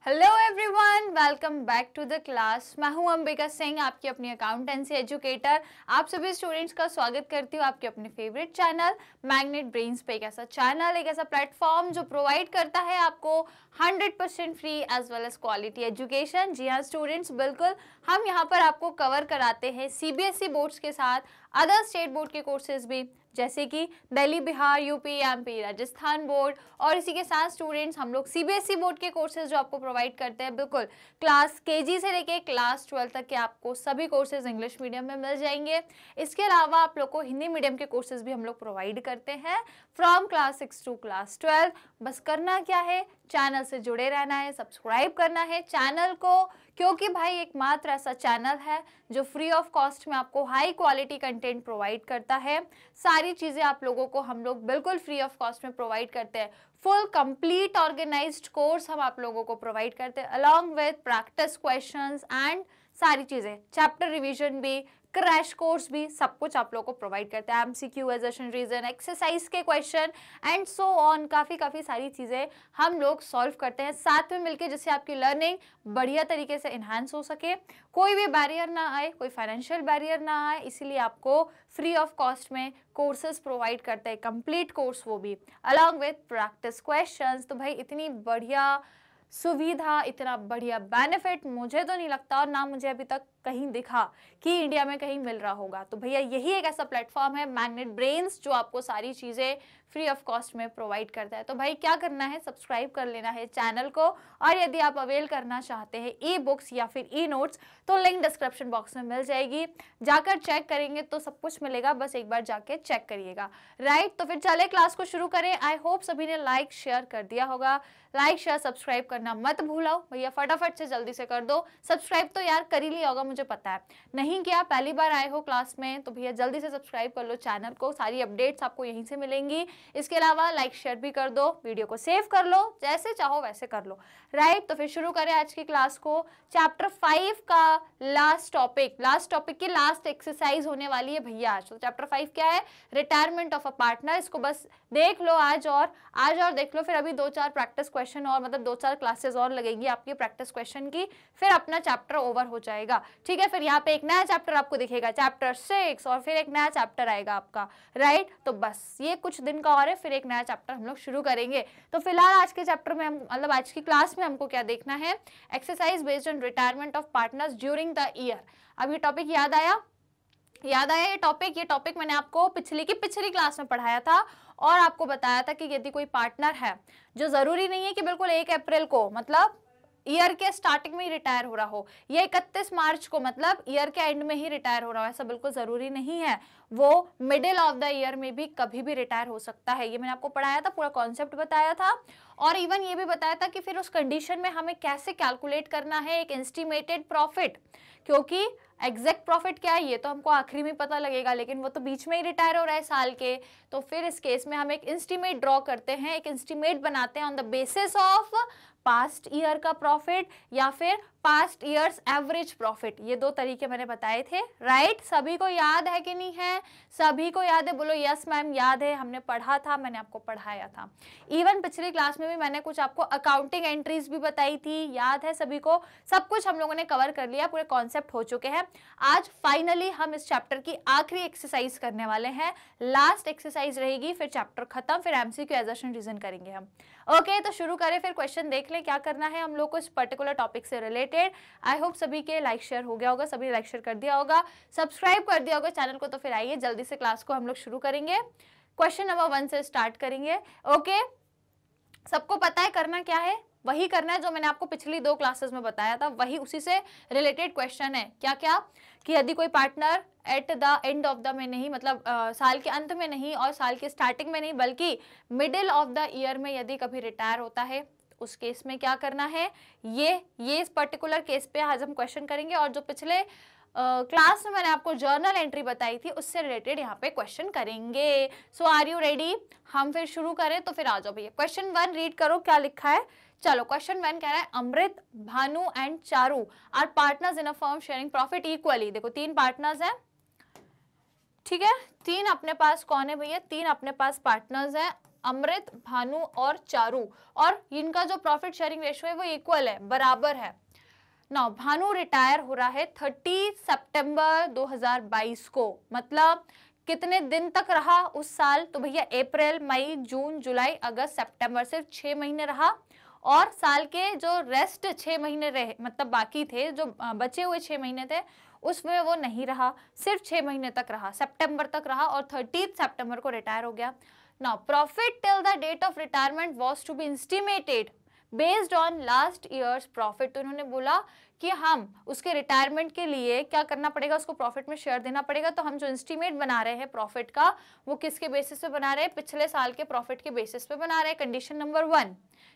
Hello everyone, welcome back to the class. मैं हूं अंबिका सिंह, आपकी अपनी अकाउंटेंसी एजुकेटर। आप सभी स्टूडेंट्स का स्वागत करती हूं आपके अपने फेवरेट चैनल मैग्नेट ब्रेन्स पे। एक ऐसा चैनल, एक ऐसा प्लेटफॉर्म जो प्रोवाइड करता है आपको 100% free as well as quality education. जी हाँ स्टूडेंट्स, बिल्कुल हम यहाँ पर आपको कवर कराते हैं सीबीएसई बोर्ड्स के साथ अदर स्टेट बोर्ड के कोर्सेज भी, जैसे कि Delhi, Bihar, UP, MP, Rajasthan board. और इसी के साथ स्टूडेंट्स हम लोग सीबीएसई बोर्ड के कोर्सेज जो आपको प्रोवाइड करते हैं, बिल्कुल क्लास केजी से लेके क्लास 12 तक के आपको सभी कोर्सेज इंग्लिश मीडियम में मिल जाएंगे। इसके अलावा आप लोग को हिंदी मीडियम के कोर्सेज भी हम लोग प्रोवाइड करते हैं फ्रॉम क्लास 6 टू क्लास 12। बस करना क्या है, चैनल से जुड़े रहना है, सब्सक्राइब करना है चैनल को, क्योंकि भाई एकमात्र ऐसा चैनल है जो फ्री ऑफ कॉस्ट में आपको हाई क्वालिटी कंटेंट प्रोवाइड करता है। सारी चीज़ें आप लोगों को हम लोग बिल्कुल फ्री ऑफ कॉस्ट में प्रोवाइड करते हैं। फुल कंप्लीट ऑर्गेनाइज्ड कोर्स हम आप लोगों को प्रोवाइड करते हैं along with practice questions and सारी चीज़ें, चैप्टर रिवीजन भी, क्रैश कोर्स भी, सब कुछ आप लोगों को प्रोवाइड करते हैं। एमसीक्यू, एजर्शन रीजन, एक्सरसाइज के क्वेश्चन एंड सो ऑन, काफ़ी सारी चीज़ें हम लोग सॉल्व करते हैं साथ में मिलके, जिससे आपकी लर्निंग बढ़िया तरीके से इन्हांस हो सके, कोई भी बैरियर ना आए, कोई फाइनेंशियल बैरियर ना आए। इसीलिए आपको फ्री ऑफ कॉस्ट में कोर्सेज प्रोवाइड करते हैं, कंप्लीट कोर्स वो भी अलॉन्ग विद प्रैक्टिस क्वेश्चंस। तो भाई इतनी बढ़िया सुविधा, इतना बढ़िया बेनिफिट मुझे तो नहीं लगता, और ना मुझे अभी तक कहीं दिखा कि इंडिया में कहीं मिल रहा होगा। तो भैया यही एक ऐसा प्लेटफॉर्म है मैग्नेट ब्रेन्स जो आपको सारी चीज़ें फ्री ऑफ कॉस्ट में प्रोवाइड करता है। तो भाई क्या करना है, सब्सक्राइब कर लेना है चैनल को। और यदि आप अवेल करना चाहते हैं ई बुक्स या फिर ई नोट्स, तो लिंक डिस्क्रिप्शन बॉक्स में मिल जाएगी, जाकर चेक करेंगे तो सब कुछ मिलेगा, बस एक बार जाके चेक करिएगा। राइट, तो फिर चले क्लास को शुरू करें। आई होप सभी ने लाइक शेयर कर दिया होगा। लाइक शेयर सब्सक्राइब करना मत भूलो भैया, फटाफट से जल्दी से कर दो। सब्सक्राइब तो यार कर ही लिया होगा, मुझे पता है, नहीं किया पहली बार आए हो क्लास में तो भैया जल्दी से सब्सक्राइब कर लो चैनल को, सारी अपडेट्स आपको यहीं से मिलेंगी। इसके अलावा लाइक शेयर भी कर दो, वीडियो को सेव कर लो, जैसे चाहो वैसे कर लो। राइट, तो फिर शुरू करें आज की क्लास को। चैप्टर 5 का लास्ट टॉपिक की लास्ट एक्सरसाइज होने वाली है भैया आज। तो चैप्टर 5 क्या है, रिटायरमेंट ऑफ अ पार्टनर। इसको बस देख लो आज और देख लो, फिर अभी 2-4 प्रैक्टिस क्वेश्चन और, मतलब 2-4 क्लासेस और लगेंगी आपकी प्रैक्टिस क्वेश्चन की, फिर अपना चैप्टर ओवर हो जाएगा। ठीक है, फिर यहाँ पे एक नया चैप्टर आपको दिखेगा, चैप्टर 6, और फिर एक नया चैप्टर आएगा आपका। राइट, तो बस ये कुछ दिन का और है, फिर एक नया चैप्टर हम लोग शुरू करेंगे। तो फिलहाल आज के चैप्टर में हम, मतलब आज की क्लास में हमको क्या देखना है, exercise based on retirement of partners during the year. अब ये टॉपिक याद आया ये टॉपिक मैंने आपको पिछली क्लास में पढ़ाया था, और आपको बताया था कि यदि कोई पार्टनर है, जो जरूरी नहीं है कि बिल्कुल 1 अप्रैल को, मतलब ईयर के स्टार्टिंग में ही रिटायर हो रहा हो, या 31 मार्च को, मतलब ईयर के एंड में ही रिटायर हो रहा हो, ऐसा बिल्कुल जरूरी नहीं है। वो मिडिल ऑफ द ईयर में भी कभी भी रिटायर हो सकता है। ये मैंने आपको पढ़ाया था, पूरा कॉन्सेप्ट बताया था, और इवन ये भी बताया था कि फिर उस कंडीशन में हमें कैसे कैलकुलेट करना है एक एस्टिमेटेड प्रॉफिट, क्योंकि एग्जैक्ट प्रॉफिट क्या है ये तो हमको आखिरी में पता लगेगा, लेकिन वो तो बीच में ही रिटायर हो रहा है साल के। तो फिर इस केस में हम एक एस्टिमेट ड्रॉ करते हैं, एक एस्टिमेट बनाते हैं on the basis of past year का प्रॉफिट या फिर पास्ट ईयर्स एवरेज प्रॉफिट। ये 2 तरीके मैंने बताए थे। राइट, सभी को याद है कि नहीं है? सभी को याद है, बोलो यस मैम याद है, हमने पढ़ा था, मैंने आपको पढ़ाया था। इवन पिछली क्लास में भी मैंने कुछ आपको अकाउंटिंग एंट्रीज भी बताई थी, याद है सभी को? सब कुछ हम लोगों ने कवर कर लिया, पूरे कॉन्सेप्ट हो चुके हैं। आज फाइनली हम इस चैप्टर की आखिरी एक्सरसाइज करने वाले हैं, लास्ट एक्सरसाइज रहेगी, फिर चैप्टर खत्म, फिर एमसीक्यू एजर्शन रीजन करेंगे हम। ओके, तो शुरू करें, फिर क्वेश्चन देख लें क्या करना है हम लोग को इस पर्टिकुलर टॉपिक से रिलेटेड। आई होप सभी के लाइक शेयर हो गया होगा, सभी लाइक शेयर कर दिया होगा, सब्सक्राइब कर दिया होगा चैनल को। तो फिर आइए जल्दी से क्लास को हम लोग शुरू करेंगे, क्वेश्चन नंबर 1 से स्टार्ट करेंगे। ओके, सबको पता है करना क्या है, वही करना है जो मैंने आपको पिछली 2 क्लासेस में बताया था, वही उसी से रिलेटेड क्वेश्चन है। क्या क्या, कि यदि कोई partner at the end of the में नहीं, मतलब साल के अंत में नहीं और साल के स्टार्टिंग में नहीं, बल्कि मिडिल ऑफ द ईयर में यदि कभी रिटायर होता है, उस केस में क्या करना है, ये इस पर्टिकुलर केस पे आज हम क्वेश्चन करेंगे। और जो पिछले क्लास में मैंने आपको जर्नल एंट्री बताई थी, उससे रिलेटेड यहाँ पे क्वेश्चन करेंगे। सो आर यू रेडी? हम फिर शुरू करें, तो फिर आ जाओ भैया। क्वेश्चन 1 रीड करो क्या लिखा है। चलो, क्वेश्चन 1 कह रहा है, Amrit, Bhanu and Charu are partners in a firm sharing profit equally. देखो 3 पार्टनर्स हैं, ठीक है, 3 अपने पास कौन है भैया, 3 अपने पास पार्टनर्स हैं, अमृत, भानु और चारू, और इनका जो प्रॉफिट शेयरिंग रेशियो है वो इक्वल है, बराबर है। नाउ भानु रिटायर हो रहा है 30 सितंबर 2022 को, मतलब कितने दिन तक रहा उस साल, तो भैया अप्रैल, मई, जून, जुलाई, अगस्त, सितंबर, सिर्फ 6 महीने रहा। और साल के जो रेस्ट 6 महीने रहे, मतलब बाकी थे, जो बचे हुए 6 महीने थे, उसमें वो नहीं रहा, सिर्फ 6 महीने तक रहा, सितंबर तक रहा और 30 सितंबर को रिटायर हो गया। Now profit till the date of retirement was to be estimated based on last year's profit. तो इन्होंने बोला कि हम उसके रिटायरमेंट के लिए क्या करना पड़ेगा, उसको प्रॉफिट में शेयर देना पड़ेगा। तो हम जो एस्टीमेट बना रहे हैं प्रॉफिट का, वो किसके बेसिस पे बना रहे हैं, पिछले साल के प्रॉफिट के बेसिस पे बना रहे हैं। कंडीशन नंबर 1,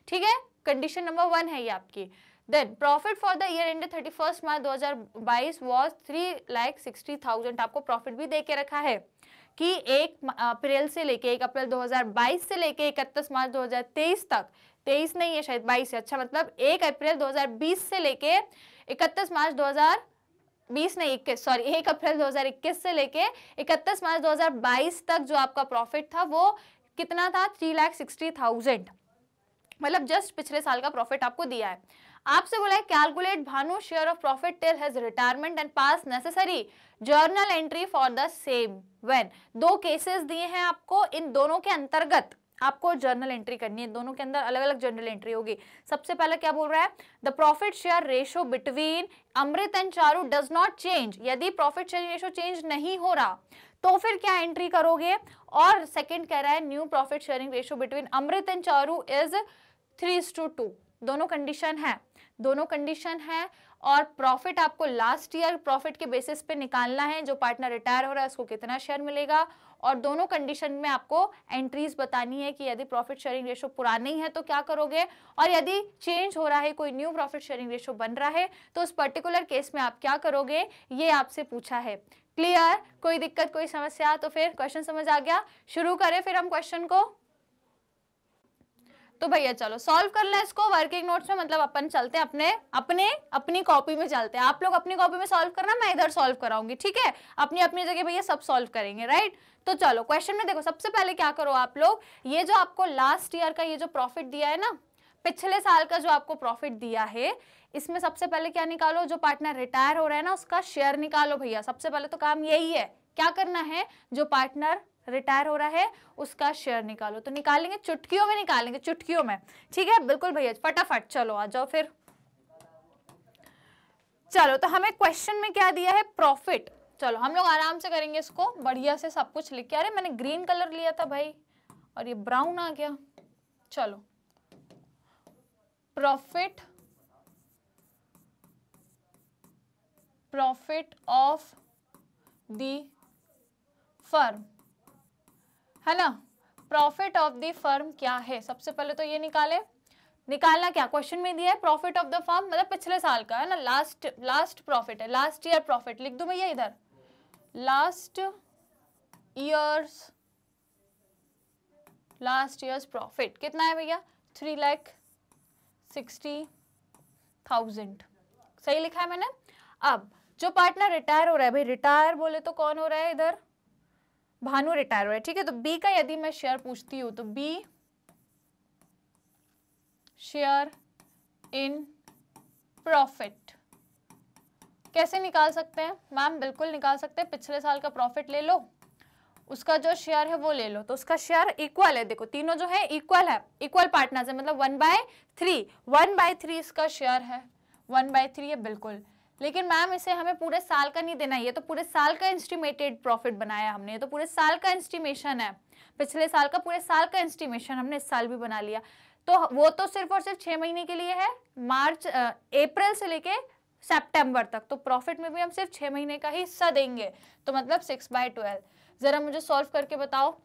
ठीक है, कंडीशन नंबर 1 है ये आपकी। Then profit for the year ended 31 March 2022 was 3,60,000। आपको प्रॉफिट भी दे के रखा है कि 1 अप्रैल से लेके 1 अप्रैल 2022 से लेके 31 मार्च 2023 तक, 23 नहीं है शायद 22 है, अच्छा, मतलब 1 अप्रैल 2020 से लेके 31 मार्च 2020 नहीं 21, सॉरी 1 अप्रैल 2021 से लेके 31 मार्च 2022 तक जो आपका प्रॉफिट था वो कितना था, 3,60,000, मतलब जस्ट पिछले साल का प्रॉफिट आपको दिया है। आपसे बोला है calculate Bhanu share of profit till his retirement and pass necessary journal entry for the same when. 2 cases दिए हैं आपको, इन दोनों के अंतर्गत आपको जर्नल एंट्री करनी है, दोनों के अंदर अलग अलग जर्नल एंट्री होगी। सबसे पहले क्या बोल रहा है, the profit share ratio between Amrit and Charu does not change. यदि प्रॉफिट शेयर रेशियो चेंज नहीं हो रहा तो फिर क्या एंट्री करोगे। और सेकंड कह रहा है new profit sharing ratio between Amrit and Charu is 3:2। दोनों कंडीशन है, दोनों कंडीशन है। और प्रॉफिट आपको लास्ट ईयर प्रॉफिट के बेसिस पे निकालना है, जो पार्टनर रिटायर हो रहा है उसको कितना शेयर मिलेगा। और दोनों कंडीशन में आपको एंट्रीज बतानी है कि यदि प्रॉफिट शेयरिंग रेशियो पुरानी है तो क्या करोगे, और यदि चेंज हो रहा है, कोई न्यू प्रॉफिट शेयरिंग रेशियो बन रहा है तो उस पर्टिकुलर केस में आप क्या करोगे, ये आपसे पूछा है। क्लियर, कोई दिक्कत, कोई समस्या? तो फिर क्वेश्चन समझ आ गया, शुरू करें फिर हम क्वेश्चन को। तो भैया चलो सॉल्व कर लें इसको वर्किंग नोट्स में, मतलब अपन चलते हैं अपनी कॉपी में चलते हैं। आप लोग अपनी कॉपी में सॉल्व करना, मैं इधर सॉल्व कराऊंगी, ठीक है, अपनी अपनी जगह भैया सब सॉल्व करेंगे, राइट। तो चलो क्वेश्चन में देखो, सबसे पहले क्या करो आप लोग, ये जो आपको लास्ट ईयर का ये जो प्रॉफिट दिया है ना, पिछले साल का जो आपको प्रॉफिट दिया है, इसमें सबसे पहले क्या निकालो, जो पार्टनर रिटायर हो रहा है ना उसका शेयर निकालो भैया। सबसे पहले तो काम यही है, क्या करना है, जो पार्टनर रिटायर हो रहा है उसका शेयर निकालो। तो निकालेंगे, चुटकियों में निकालेंगे, चुटकियों में, ठीक है, बिल्कुल भैया, फटाफट चलो आ जाओ फिर। चलो तो हमें क्वेश्चन में क्या दिया है, प्रॉफिट। चलो हम लोग आराम से करेंगे इसको, बढ़िया से सब कुछ लिख के। अरे मैंने ग्रीन कलर लिया था भाई और ये ब्राउन आ गया। चलो प्रॉफिट ऑफ द फर्म, है ना, प्रॉफिट ऑफ द फर्म क्या है, सबसे पहले तो ये निकालना क्या, क्वेश्चन में दिया है प्रॉफिट ऑफ द फर्म, मतलब पिछले साल का है ना, लास्ट प्रॉफिट है, लास्ट ईयर प्रॉफिट लिख दूं भैया इधर, लास्ट ईयर्स प्रॉफिट कितना है भैया, 3,60,000, सही लिखा है मैंने। अब जो पार्टनर रिटायर हो रहा है, भाई रिटायर बोले तो कौन हो रहा है इधर, भानु रिटायर हो रहा है, ठीक है। तो बी का यदि मैं शेयर पूछती हूँ तो बी शेयर इन प्रॉफिट कैसे निकाल सकते हैं मैम, बिल्कुल निकाल सकते हैं, पिछले साल का प्रॉफिट ले लो, उसका जो शेयर है वो ले लो, तो उसका शेयर इक्वल है, देखो तीनों जो है इक्वल है, इक्वल पार्टनर्स है, मतलब 1/3 इसका शेयर है, 1/3 है बिल्कुल। लेकिन मैम इसे हमें पूरे साल का नहीं देना, ये तो पूरे साल का एस्टिमेटेड प्रॉफिट बनाया हमने, ये तो पूरे साल का एस्टिमेशन है, पिछले साल का पूरे साल का एस्टिमेशन हमने इस साल भी बना लिया, तो वो तो सिर्फ और सिर्फ 6 महीने के लिए है, अप्रैल से लेके सितंबर तक, तो प्रॉफिट में भी हम सिर्फ 6 महीने का ही हिस्सा देंगे, तो मतलब 6/12। जरा मुझे सॉल्व करके बताओ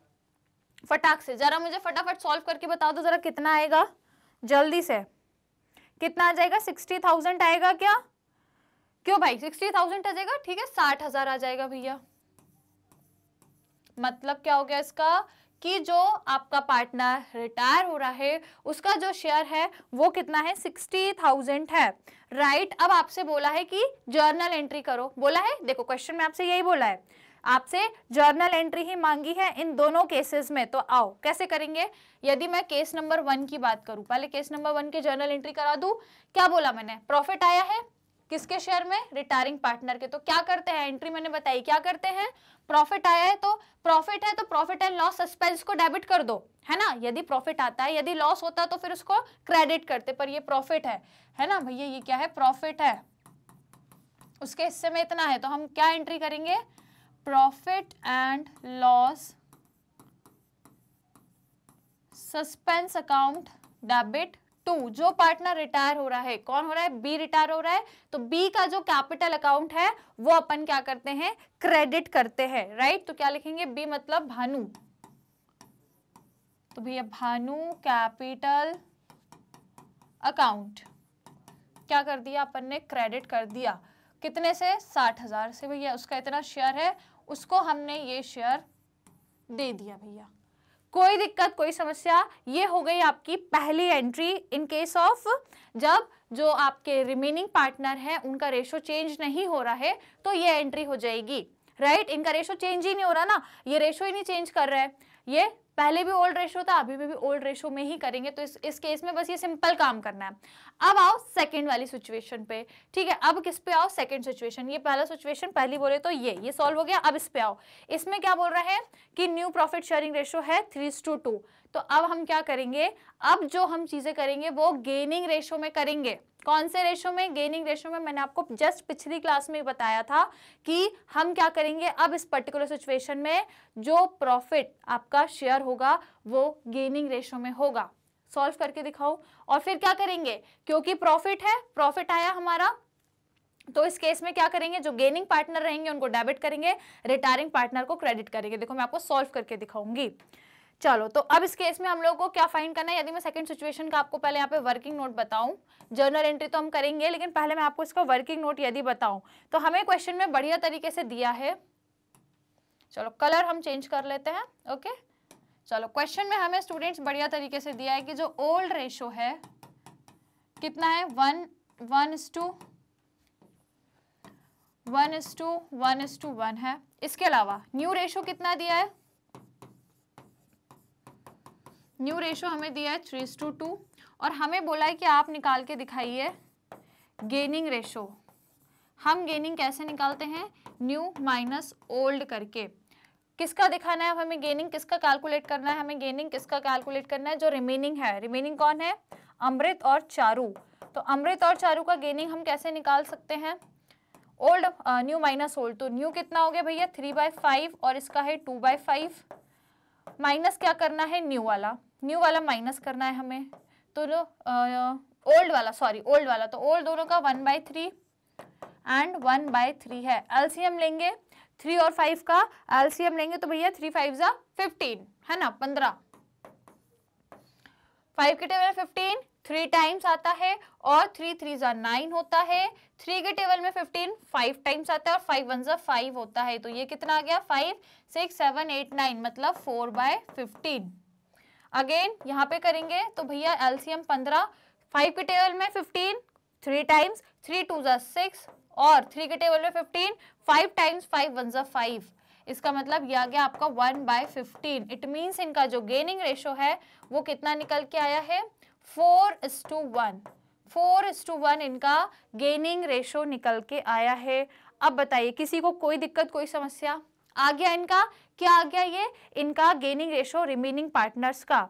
फटाक से, जरा मुझे फटाफट सॉल्व करके बताओ तो जरा कितना आएगा, जल्दी से कितना आ जाएगा, 60,000 आएगा क्या, क्यों भाई 60,000 आ जाएगा, ठीक है, 60,000 आ जाएगा भैया। मतलब क्या हो गया इसका, कि जो आपका पार्टनर रिटायर हो रहा है उसका जो शेयर है वो कितना है, 60,000 है, राइट। अब आपसे बोला है कि जर्नल एंट्री करो, बोला है, देखो क्वेश्चन में आपसे यही बोला है, आपसे जर्नल एंट्री ही मांगी है इन दोनों केसेस में। तो आओ कैसे करेंगे। यदि मैं केस नंबर 1 की बात करूं, पहले केस नंबर 1 के जर्नल एंट्री करा दूं। क्या बोला मैंने, प्रॉफिट आया है किसके शेयर में, रिटायरिंग पार्टनर के। तो क्या करते हैं, एंट्री मैंने बताई क्या करते हैं, प्रॉफिट आया है तो प्रॉफिट एंड लॉस सस्पेंस को डेबिट कर दो, है ना। यदि प्रॉफिट आता है, यदि लॉस होता है तो फिर उसको क्रेडिट करते, पर ये प्रॉफिट है ना भैया, ये क्या है, प्रॉफिट है, उसके हिस्से में इतना है, तो हम क्या एंट्री करेंगे, profit and loss suspense account debit to. जो पार्टनर रिटायर हो रहा है, कौन हो रहा है, बी रिटायर हो रहा है, तो बी का जो कैपिटल अकाउंट है वो अपन क्या करते हैं, क्रेडिट करते हैं, राइट। तो क्या लिखेंगे, बी मतलब भानु, तो भैया भानु कैपिटल अकाउंट क्या कर दिया अपन ने, क्रेडिट कर दिया, कितने से, 60,000 से। भैया उसका इतना शेयर है, उसको हमने ये शेयर दे दिया भैया, कोई दिक्कत कोई समस्या। ये हो गई आपकी पहली एंट्री इन केस ऑफ जब जो आपके रिमेनिंग पार्टनर है उनका रेशो चेंज नहीं हो रहा है, तो ये एंट्री हो जाएगी, राइट। इनका रेशो चेंज ही नहीं हो रहा ना, ये रेशो ही नहीं चेंज कर रहा है, ये पहले भी ओल्ड रेशो था, अभी भी ओल्ड रेशो में ही करेंगे, तो इस केस में बस ये सिंपल काम करना है। अब आओ सेकंड वाली सिचुएशन पे, ठीक है। अब किस पे आओ, सेकंड सिचुएशन। ये पहला सिचुएशन पहली बोले तो ये सॉल्व हो गया। अब इस पे आओ, इसमें क्या बोल रहा है कि न्यू प्रॉफिट शेयरिंग रेशो है 3:2। तो अब हम क्या करेंगे, अब जो हम चीजें करेंगे वो गेनिंग रेशो में करेंगे। कौन से रेशो में, गेनिंग रेशो में। मैंने आपको जस्ट पिछली क्लास में बताया था कि हम क्या करेंगे, अब इस पर्टिकुलर सिचुएशन में जो प्रॉफिट आपका शेयर होगा वो गेनिंग रेशो में होगा। सॉल्व करके दिखाओ, और फिर क्या करेंगे, क्योंकि प्रॉफिट है, प्रॉफिट आया हमारा, तो इस केस में क्या करेंगे, जो गेनिंग पार्टनर रहेंगे उनको डेबिट करेंगे, रिटायरिंग पार्टनर को क्रेडिट करेंगे। देखो मैं आपको सॉल्व करके दिखाऊंगी। चलो तो अब इस केस में हम लोगों को क्या फाइंड करना है। यदि मैं सेकंड सिचुएशन का आपको पहले यहाँ पे वर्किंग नोट बताऊं, जर्नल एंट्री तो हम करेंगे, लेकिन पहले मैं आपको इसका वर्किंग नोट यदि बताऊं, तो हमें क्वेश्चन में बढ़िया तरीके से दिया है। चलो कलर हम चेंज कर लेते हैं, ओके। चलो क्वेश्चन में हमें स्टूडेंट्स बढ़िया तरीके से दिया है कि जो ओल्ड रेशो है कितना है, 1:1 है। इसके अलावा न्यू रेशो कितना दिया है, न्यू रेशो हमें दिया है 3:2, और हमें बोला है कि आप निकाल के दिखाइए गेनिंग रेशो। हम गेनिंग कैसे निकालते हैं, न्यू माइनस ओल्ड करके। किसका दिखाना है, अब हमें गेनिंग किसका कैलकुलेट करना है, हमें गेनिंग किसका कैलकुलेट करना है, जो रिमेनिंग है। रिमेनिंग कौन है, अमृत और चारू। तो अमृत और चारू का गेनिंग हम कैसे निकाल सकते हैं, ओल्ड न्यू माइनस ओल्ड। तो न्यू कितना हो गया भैया 3/5, और इसका है 2/5, माइनस क्या करना है, न्यू वाला माइनस करना है हमें। तो ओल्ड वाला, तो ओल्ड दोनों का 1/3 एंड 1/3 है। एलसीएम लेंगे 3 और 5 का एलसीएम लेंगे, तो भैया 3 5 15 है ना, 15। 5 के टेबल में 15 3 टाइम्स आता है, और 3 3 9 होता है। 3 के टेबल में 15 5 टाइम्स आता है, और 5 1 5 होता है। तो ये कितना आ गया, 5 6 7 8 9, मतलब 4/15। अगेन यहाँ पे करेंगे तो भैया एलसीएम 15, 5 के टेबल में 15 3 टाइम्स, 3 2 6, और 3 के टेबल में 15 5 टाइम्स, 5 1 5। इसका मतलब ये आ गया आपका 1/15। इट मीन्स इनका जो गेनिंग रेशो है वो कितना निकल के आया है, 4:1। 4:1 इनका गेनिंग रेशो निकल के आया है। अब बताइए किसी को कोई दिक्कत कोई समस्या, आ गया इनका, क्या आ गया, ये इनका गेनिंग रेशो रिमेनिंग पार्टनर्स का,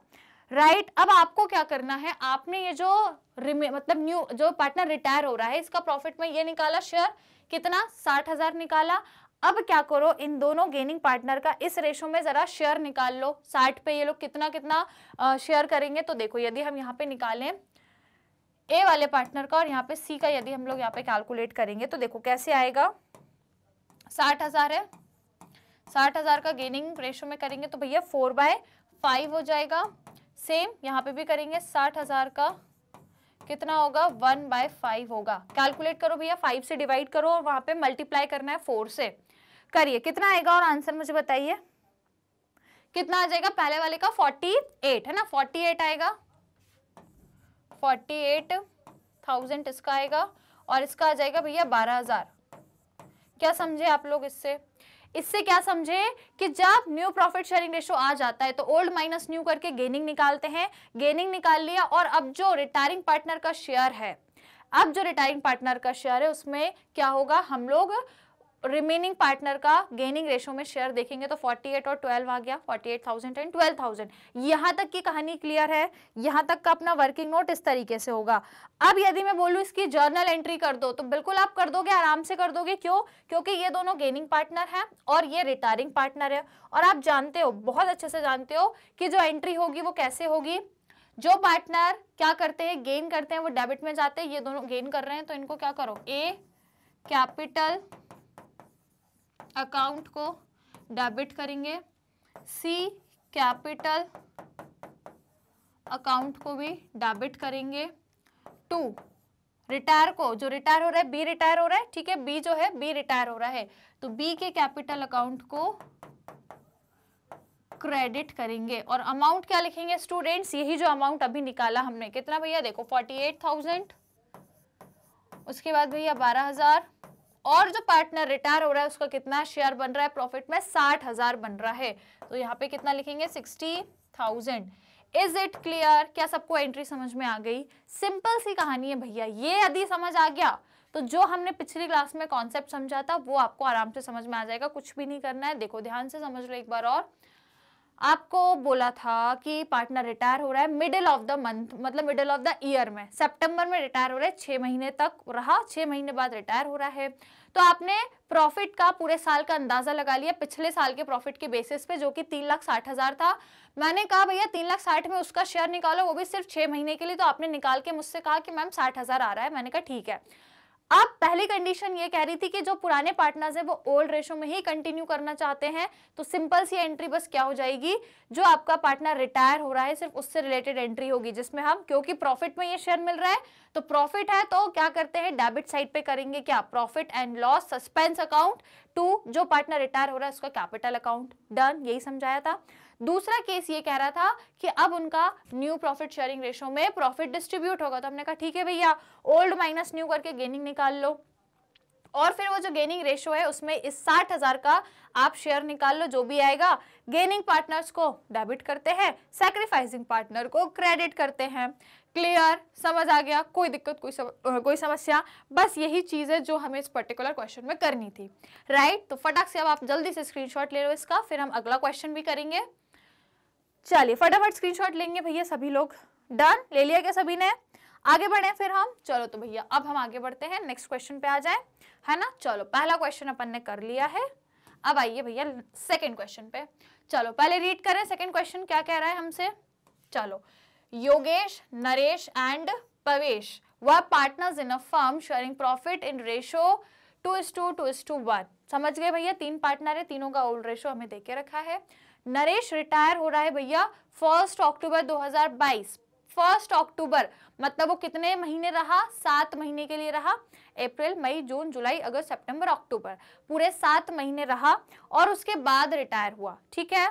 राइट। अब आपको क्या करना है, आपने ये जो मतलब न्यू जो पार्टनर रिटायर हो रहा है इसका प्रॉफिट में ये निकाला शेयर कितना, 60,000 निकाला। अब क्या करो, इन दोनों गेनिंग पार्टनर का इस रेशो में जरा शेयर निकाल लो। 60 पे ये लोग कितना कितना शेयर करेंगे। तो देखो यदि हम यहाँ पे निकालें ए वाले पार्टनर का और यहाँ पे सी का, यदि हम लोग यहाँ पे कैलकुलेट करेंगे तो देखो कैसे आएगा, 60,000 है, 60,000 का गेनिंग रेशो में करेंगे तो भैया 4/5 हो जाएगा। सेम यहाँ पे भी करेंगे, 60,000 का कितना होगा, 1/5 होगा। कैलकुलेट करो भैया, 5 से डिवाइड करो और वहां पे मल्टीप्लाई करना है 4 से, करिए कितना आएगा, और आंसर मुझे बताइए कितना आ जाएगा। पहले वाले का 48 है ना, 48 आएगा, 48,000 इसका आएगा, और इसका आ जाएगा भैया 12,000। क्या समझे आप लोग इससे, इससे क्या समझे कि जब न्यू प्रॉफिट शेयरिंग रेशो आ जाता है तो ओल्ड माइनस न्यू करके गेनिंग निकालते हैं, गेनिंग निकाल लिया, और अब जो रिटायरिंग पार्टनर का शेयर है, अब जो रिटायरिंग पार्टनर का शेयर है उसमें क्या होगा, हम लोग रिमेनिंग पार्टनर का गेनिंग रेशो में शेयर देखेंगे तो 48 और 12 आ गया, 48,000 एंड 12,000। यहां तक की कहानी क्लियर है, यहां तक का अपना वर्किंग नोट इस तरीके से होगा। अब यदि मैं बोलूं इसकी जर्नल एंट्री कर दो तो बिल्कुल आप कर दोगे, आराम से कर दोगे। क्यों? क्योंकि ये दोनों गेनिंग पार्टनर है और ये रिटायरिंग पार्टनर है, और आप जानते हो, बहुत अच्छे से जानते हो कि जो एंट्री होगी वो कैसे होगी। जो पार्टनर क्या करते हैं, गेन करते हैं, वो डेबिट में जाते हैं। ये दोनों गेन कर रहे हैं तो इनको क्या करो, ए कैपिटल अकाउंट को डेबिट करेंगे, सी कैपिटल अकाउंट को भी डेबिट करेंगे, टू रिटायर को, जो रिटायर हो रहा है, बी रिटायर हो रहा है, ठीक है, बी जो है बी रिटायर हो रहा है, तो बी के कैपिटल अकाउंट को क्रेडिट करेंगे। और अमाउंट क्या लिखेंगे स्टूडेंट्स, यही जो अमाउंट अभी निकाला हमने, कितना भैया देखो 48,000, उसके बाद भैया 12,000, और जो पार्टनर रिटायर हो रहा है उसका कितना शेयर बन रहा है प्रॉफिट में, 60,000 बन रहा है, तो यहाँ पे कितना लिखेंगे 60,000। Is it clear? क्या सबको एंट्री समझ में आ गई? सिंपल सी कहानी है भैया, ये यदि समझ आ गया तो जो हमने पिछली क्लास में कॉन्सेप्ट समझा था वो आपको आराम से समझ में आ जाएगा, कुछ भी नहीं करना है। देखो ध्यान से समझ लो एक बार और, आपको बोला था कि पार्टनर रिटायर हो रहा है मिडिल ऑफ द मंथ, मतलब मिडिल ऑफ द ईयर में, सितंबर में रिटायर हो रहा है, 6 महीने तक रहा, 6 महीने बाद रिटायर हो रहा है, तो आपने प्रॉफिट का पूरे साल का अंदाजा लगा लिया पिछले साल के प्रॉफिट के बेसिस पे, जो कि 3,60,000 था। मैंने कहा भैया 3,60,000 में उसका शेयर निकालो, वो भी सिर्फ 6 महीने के लिए, तो आपने निकाल के मुझसे कहा कि मैम 60,000 आ रहा है। मैंने कहा ठीक है। अब पहली कंडीशन ये कह रही थी कि जो पुराने पार्टनर्स हैं वो ओल्ड रेशो में ही कंटिन्यू करना चाहते हैं, तो सिंपल सी एंट्री बस क्या हो जाएगी, जो आपका पार्टनर रिटायर हो रहा है सिर्फ उससे रिलेटेड एंट्री होगी, जिसमें हम, क्योंकि प्रॉफिट में ये शेयर मिल रहा है तो प्रॉफिट है तो क्या करते हैं, डेबिट साइड पे करेंगे क्या, profit and loss suspense account, to जो पार्टनर रिटायर हो रहा है उसका कैपिटल अकाउंट। डन, यही समझाया था। दूसरा केस ये कह रहा था कि अब उनका न्यू प्रॉफिट शेयरिंग रेशो में प्रॉफिट डिस्ट्रीब्यूट होगा, तो हमने कहा ठीक है भैया, ओल्ड माइनस न्यू करके गेनिंग निकाल लो, और फिर वो जो गेनिंग रेशो है उसमें इस 60,000 का आप शेयर निकाल लो, जो भी आएगा गेनिंग पार्टनर्स को डेबिट करते हैं, सैक्रिफाइसिंग पार्टनर को क्रेडिट करते हैं। क्लियर? समझ आ गया? कोई दिक्कत, कोई समस्या? बस यही चीज है जो हमें इस पर्टिकुलर क्वेश्चन में करनी थी, राइट? तो फटाक से अब आप जल्दी से स्क्रीनशॉट ले लो इसका, फिर हम अगला क्वेश्चन भी करेंगे। चलिए फटाफट स्क्रीनशॉट लेंगे भैया सभी लोग। डन, ले लिया क्या सभी ने? आगे बढ़े फिर हम। चलो तो भैया अब हम आगे बढ़ते हैं, नेक्स्ट क्वेश्चन पे आ जाए, है ना। चलो पहला क्वेश्चन अपन ने कर लिया है, अब आइए भैया सेकंड क्वेश्चन पे। चलो पहले रीड करें सेकंड क्वेश्चन क्या कह रहा है हमसे। चलो, Yogesh, Naresh and Pavesh were partners in a firm sharing profit in ratio 2:2:1। समझ गए भैया, 3 पार्टनर है, तीनों का ओल्ड रेशो हमें देके रखा है। नरेश रिटायर हो रहा है भैया 1 अक्टूबर 2022। 1 अक्टूबर मतलब वो कितने महीने रहा, 7 महीने के लिए रहा, अप्रैल मई जून जुलाई अगस्त सितंबर अक्टूबर, पूरे 7 महीने रहा और उसके बाद रिटायर हुआ, ठीक है।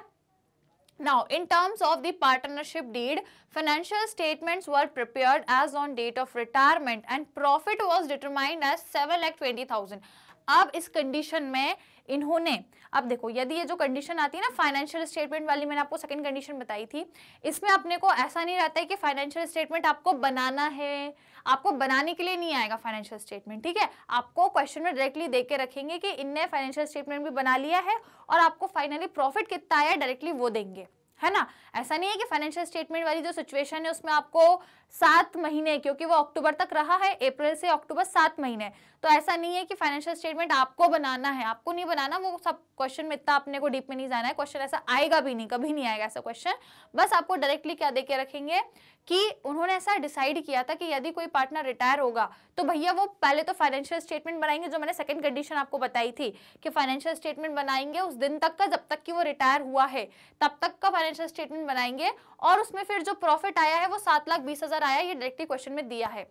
Now, in terms of the partnership deed, financial statements were prepared as on date of retirement and profit was determined as 7,20,000। अब इस कंडीशन में इन्होंने, अब देखो यदि ये जो कंडीशन आती है ना फाइनेंशियल स्टेटमेंट वाली, मैंने आपको सेकंड कंडीशन बताई थी, इसमें अपने को ऐसा नहीं रहता है कि फाइनेंशियल स्टेटमेंट आपको बनाना है, आपको बनाने के लिए नहीं आएगा फाइनेंशियल स्टेटमेंट, ठीक है। आपको क्वेश्चन में डायरेक्टली देख के रखेंगे कि इनने फाइनेंशियल स्टेटमेंट भी बना लिया है और आपको फाइनली प्रॉफिट कितना आया डायरेक्टली वो देंगे, है ना। ऐसा नहीं है कि फाइनेंशियल स्टेटमेंट वाली जो सिचुएशन है उसमें आपको 7 महीने, क्योंकि वो अक्टूबर तक रहा है, अप्रैल से अक्टूबर 7 महीने, तो ऐसा नहीं है कि फाइनेंशियल स्टेटमेंट आपको बनाना है, आपको नहीं बनाना, वो सब क्वेश्चन में इतना अपने को डीप में नहीं जाना है, क्वेश्चन ऐसा आएगा भी नहीं, कभी नहीं आएगा ऐसा क्वेश्चन। बस आपको डायरेक्टली क्या देके रखेंगे कि उन्होंने ऐसा डिसाइड किया था कि यदि कोई पार्टनर रिटायर होगा तो भैया वो पहले तो फाइनेंशियल स्टेटमेंट बनाएंगे, जो मैंने सेकंड कंडीशन आपको बताई थी कि फाइनेंशियल स्टेटमेंट बनाएंगे उस दिन तक का जब तक कि वो रिटायर हुआ है तब तक का फाइनेंशियल स्टेटमेंट बनाएंगे, और उसमें फिर जो प्रॉफिट आया है वो 7,20,000 आया, ये डायरेक्टली क्वेश्चन में दिया है,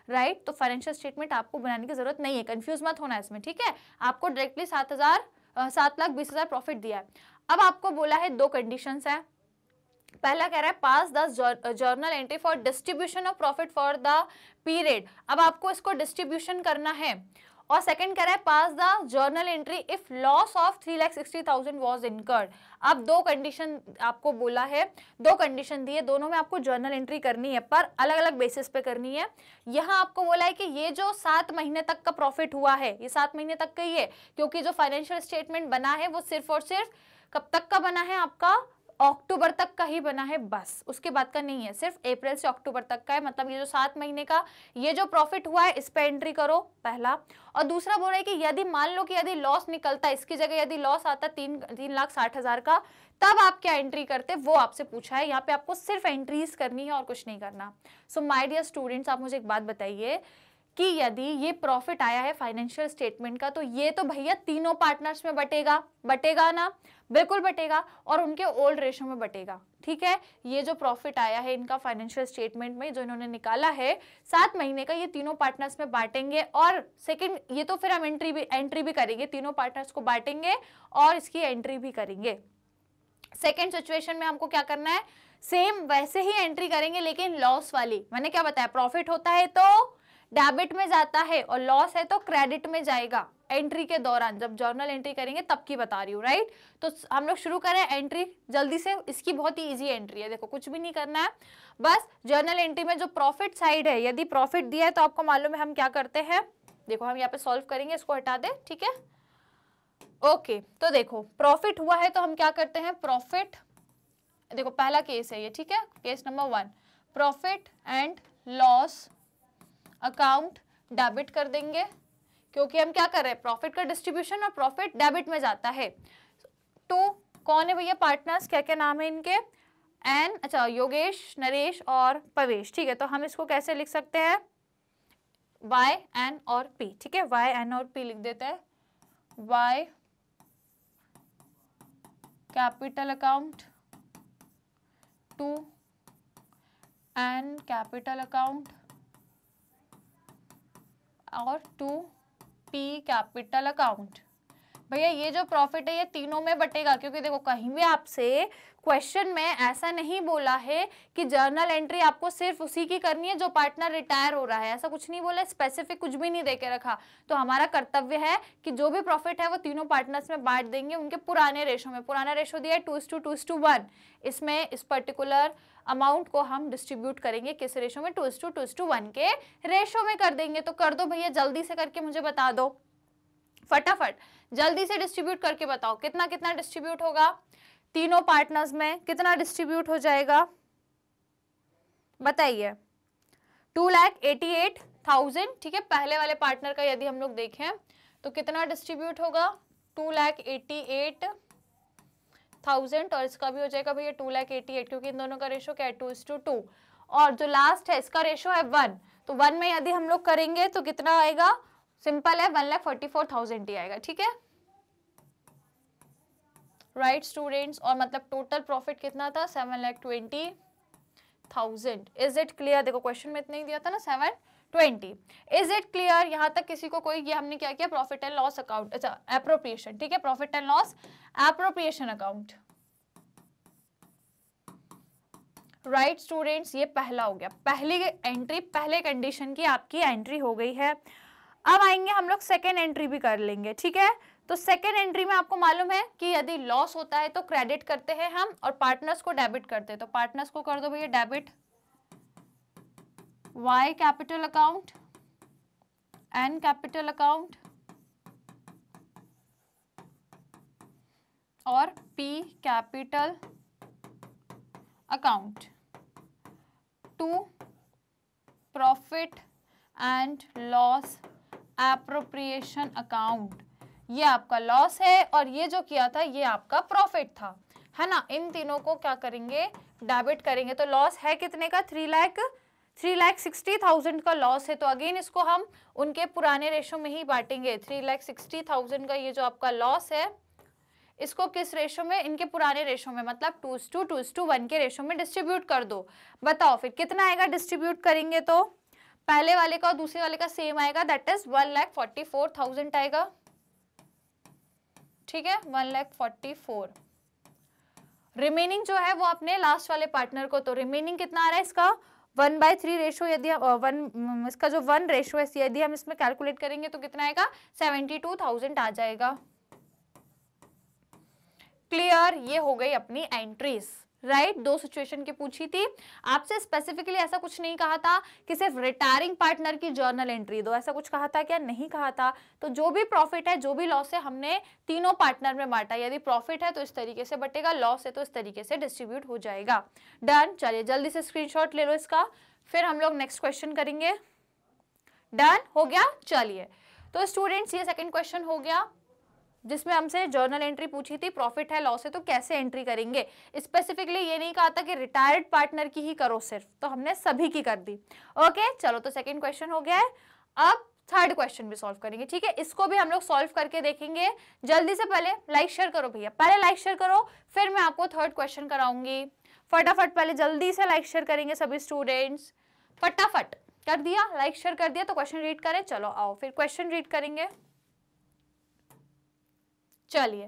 राइट। तो फाइनेंशियल स्टेटमेंट आपको बनाने की जरूरत नहीं है, कंफ्यूज मत होना इसमें, ठीक है। आपको डायरेक्टली 7,20,000 प्रॉफिट दिया है। अब आपको बोला है 2 कंडीशंस है। पहला कह रहा है pass the journal entry for distribution of profit for the period. अब आपको इसको डिस्ट्रीब्यूशन करना है और सेकंड कह रहा है pass the journal entry if loss of 3,60,000 was incurred. अब दो कंडीशन आपको बोला है, दो कंडीशन दी है, दोनों में आपको जर्नल एंट्री करनी है पर अलग अलग बेसिस पे करनी है। यहाँ आपको बोला है कि ये जो 7 महीने तक का प्रॉफिट हुआ है, ये 7 महीने तक का ही है, क्योंकि जो फाइनेंशियल स्टेटमेंट बना है वो सिर्फ और सिर्फ कब तक का बना है, आपका अक्टूबर तक का ही बना है, बस उसके बाद का नहीं है, सिर्फ अप्रैल से अक्टूबर तक का है। मतलब ये जो 7 महीने का ये जो प्रॉफिट हुआ है इस पे एंट्री करो, पहला। और दूसरा बोल रहा है कि यदि मान लो कि यदि लॉस निकलता, इसकी जगह यदि लॉस आता 3,60,000 का, तब आप क्या एंट्री करते, वो आपसे पूछा है। यहाँ पे आपको सिर्फ एंट्रीज करनी है और कुछ नहीं करना। सो माय डियर स्टूडेंट्स, आप मुझे एक बात बताइए कि यदि ये प्रॉफिट आया है फाइनेंशियल स्टेटमेंट का, तो ये तो भैया तीनों पार्टनर्स में बटेगा, बटेगा ना, बिल्कुल बटेगा, और उनके ओल्ड रेशो में बटेगा। ठीक है, ये जो प्रॉफिट आया है इनका फाइनेंशियल स्टेटमेंट में जो इन्होंने निकाला है 7 महीने का, ये तीनों पार्टनर्स में बांटेंगे। और सेकंड, ये तो फिर हम एंट्री भी करेंगे, तीनों पार्टनर्स को बांटेंगे और इसकी एंट्री भी करेंगे। सेकेंड सिचुएशन में हमको क्या करना है, सेम वैसे ही एंट्री करेंगे लेकिन लॉस वाली। मैंने क्या बताया, प्रॉफिट होता है तो डेबिट में जाता है और लॉस है तो क्रेडिट में जाएगा एंट्री के दौरान, जब जर्नल एंट्री करेंगे तब की बता रही हूँ, राइट। तो हम लोग शुरू करें एंट्री जल्दी से, इसकी बहुत ही इजी एंट्री है। देखो कुछ भी नहीं करना है, बस जर्नल एंट्री में जो प्रॉफिट साइड है, यदि प्रॉफिट दिया है तो आपको मालूम है हम क्या करते हैं। देखो हम यहाँ पे सॉल्व करेंगे, इसको हटा दे, ठीक है। ओके, तो देखो प्रॉफिट हुआ है तो हम क्या करते हैं, प्रॉफिट, देखो पहला केस है ये, ठीक है, case number 1, profit and loss account debit कर देंगे, क्योंकि हम क्या कर रहे हैं, प्रॉफिट का डिस्ट्रीब्यूशन और प्रॉफिट डेबिट में जाता है। तो कौन है भैया पार्टनर्स, क्या क्या नाम है इनके, एन, अच्छा योगेश, नरेश और पवेश, ठीक है। तो हम इसको कैसे लिख सकते हैं, वाई एन और पी, ठीक है, वाई एन और पी लिख देते हैं। Y capital account to N capital account और टू पी कैपिटल अकाउंट। भैया ये जो प्रॉफिट है ये तीनों में बटेगा, क्योंकि देखो कहीं भी आपसे क्वेश्चन में ऐसा नहीं बोला है कि जर्नल एंट्री आपको सिर्फ उसी की करनी है जो पार्टनर रिटायर हो रहा है, ऐसा कुछ नहीं बोला, स्पेसिफिक कुछ भी नहीं देके रखा। तो हमारा कर्तव्य है कि जो भी प्रॉफिट है वो तीनों पार्टनर्स में बांट देंगे उनके पुराने रेशो में। पुराना रेशो दिया है 2:2:1, इसमें इस पर्टिकुलर अमाउंट को हम डिस्ट्रीब्यूट करेंगे किस रेशो में, 2:2:1 के रेशो में कर देंगे। तो कर दो भैया, जल्दी से करके मुझे बता दो, फटाफट जल्दी से डिस्ट्रीब्यूट करके बताओ कितना कितना डिस्ट्रीब्यूट होगा, तीनों पार्टनर्स में कितना डिस्ट्रीब्यूट हो जाएगा, बताइए। 2,88,000, ठीक है, पहले वाले पार्टनर का यदि हम लोग देखें तो कितना डिस्ट्रीब्यूट होगा, 2,88,000, और इसका भी हो जाएगा भैया 2,88,000, क्योंकि इन दोनों का रेशो क्या है, 2:2, और जो लास्ट है इसका रेशो है 1, तो 1 में यदि हम लोग करेंगे तो कितना आएगा, सिंपल है 1,44,000 ही आएगा, ठीक है, राइट स्टूडेंट्स। और मतलब टोटल प्रॉफिट कितना था, 7,20,000। इज इट क्लियर, देखो क्वेश्चन में इतना ही दिया था ना, 720। इज इट क्लियर, यहाँ तक किसी को कोई, ये हमने क्या किया, प्रॉफिट एंड लॉस अकाउंट, अच्छा एप्रोप्रिएशन, ठीक है, profit and loss appropriation account, right students. ये पहला हो गया, पहली एंट्री, पहले कंडीशन की आपकी एंट्री हो गई है। अब आएंगे हम लोग सेकेंड एंट्री भी कर लेंगे, ठीक है। तो सेकेंड एंट्री में आपको मालूम है कि यदि लॉस होता है तो क्रेडिट करते हैं हम और पार्टनर्स को डेबिट करते हैं। तो पार्टनर्स को कर दो भैया debit, Y capital account, N capital account और P capital account to profit and loss appropriation account. ये आपका लॉस है और ये जो किया था ये आपका प्रॉफिट था, है ना। इन तीनों को क्या करेंगे, डेबिट करेंगे। तो लॉस है कितने का, 3,60,000 का लॉस है। तो अगेन इसको हम उनके पुराने रेशो में ही बांटेंगे। 3,60,000 का ये जो आपका लॉस है इसको किस रेशो में, इनके पुराने रेशो में, मतलब 2:1 के रेशो में डिस्ट्रीब्यूट कर दो। बताओ फिर कितना आएगा, डिस्ट्रीब्यूट करेंगे तो पहले वाले का और दूसरे वाले का सेम आएगा, दैट इज 1,44,000 आएगा, ठीक है, 1,44,000। रिमेनिंग जो है वो अपने लास्ट वाले पार्टनर को, तो रिमेनिंग कितना आ रहा है इसका, 1/3 रेशो यदि इसका जो 1 रेशो है यदि हम इसमें कैलकुलेट करेंगे तो कितना आएगा 72,000 आ जाएगा। क्लियर, ये हो गई अपनी एंट्रीज, राइट। दो सिचुएशन की पूछी थी आपसे, स्पेसिफिकली ऐसा कुछ नहीं कहा था कि सिर्फ रिटायरिंग पार्टनर की जर्नल एंट्री दो, ऐसा कुछ कहा था क्या? नहीं कहा था। तो जो भी प्रॉफिट है जो भी लॉस है हमने तीनों पार्टनर में बांटा, यदि प्रॉफिट है तो इस तरीके से बटेगा, लॉस है तो इस तरीके से डिस्ट्रीब्यूट हो जाएगा। डन, चलिए जल्दी से स्क्रीनशॉट ले लो इसका, फिर हम लोग नेक्स्ट क्वेश्चन करेंगे। डन हो गया, चलिए तो स्टूडेंट्स ये सेकंड क्वेश्चन हो गया जिसमें हमसे जर्नल एंट्री पूछी थी, प्रॉफिट है लॉस है तो कैसे एंट्री करेंगे। स्पेसिफिकली ये नहीं कहा था कि रिटायर्ड पार्टनर की ही करो सिर्फ, तो हमने सभी की कर दी। ओके चलो, तो सेकंड क्वेश्चन हो गया है। अब थर्ड क्वेश्चन भी सॉल्व करेंगे, ठीक है। इसको भी हम लोग सॉल्व करके देखेंगे। जल्दी से पहले लाइक शेयर करो भैया, पहले लाइक शेयर करो, फिर मैं आपको थर्ड क्वेश्चन कराऊंगी। फटाफट पहले जल्दी से लाइक शेयर करेंगे सभी स्टूडेंट्स, फटाफट कर दिया, लाइक शेयर कर दिया तो क्वेश्चन रीड करें। चलो आओ फिर क्वेश्चन रीड करेंगे। चलिए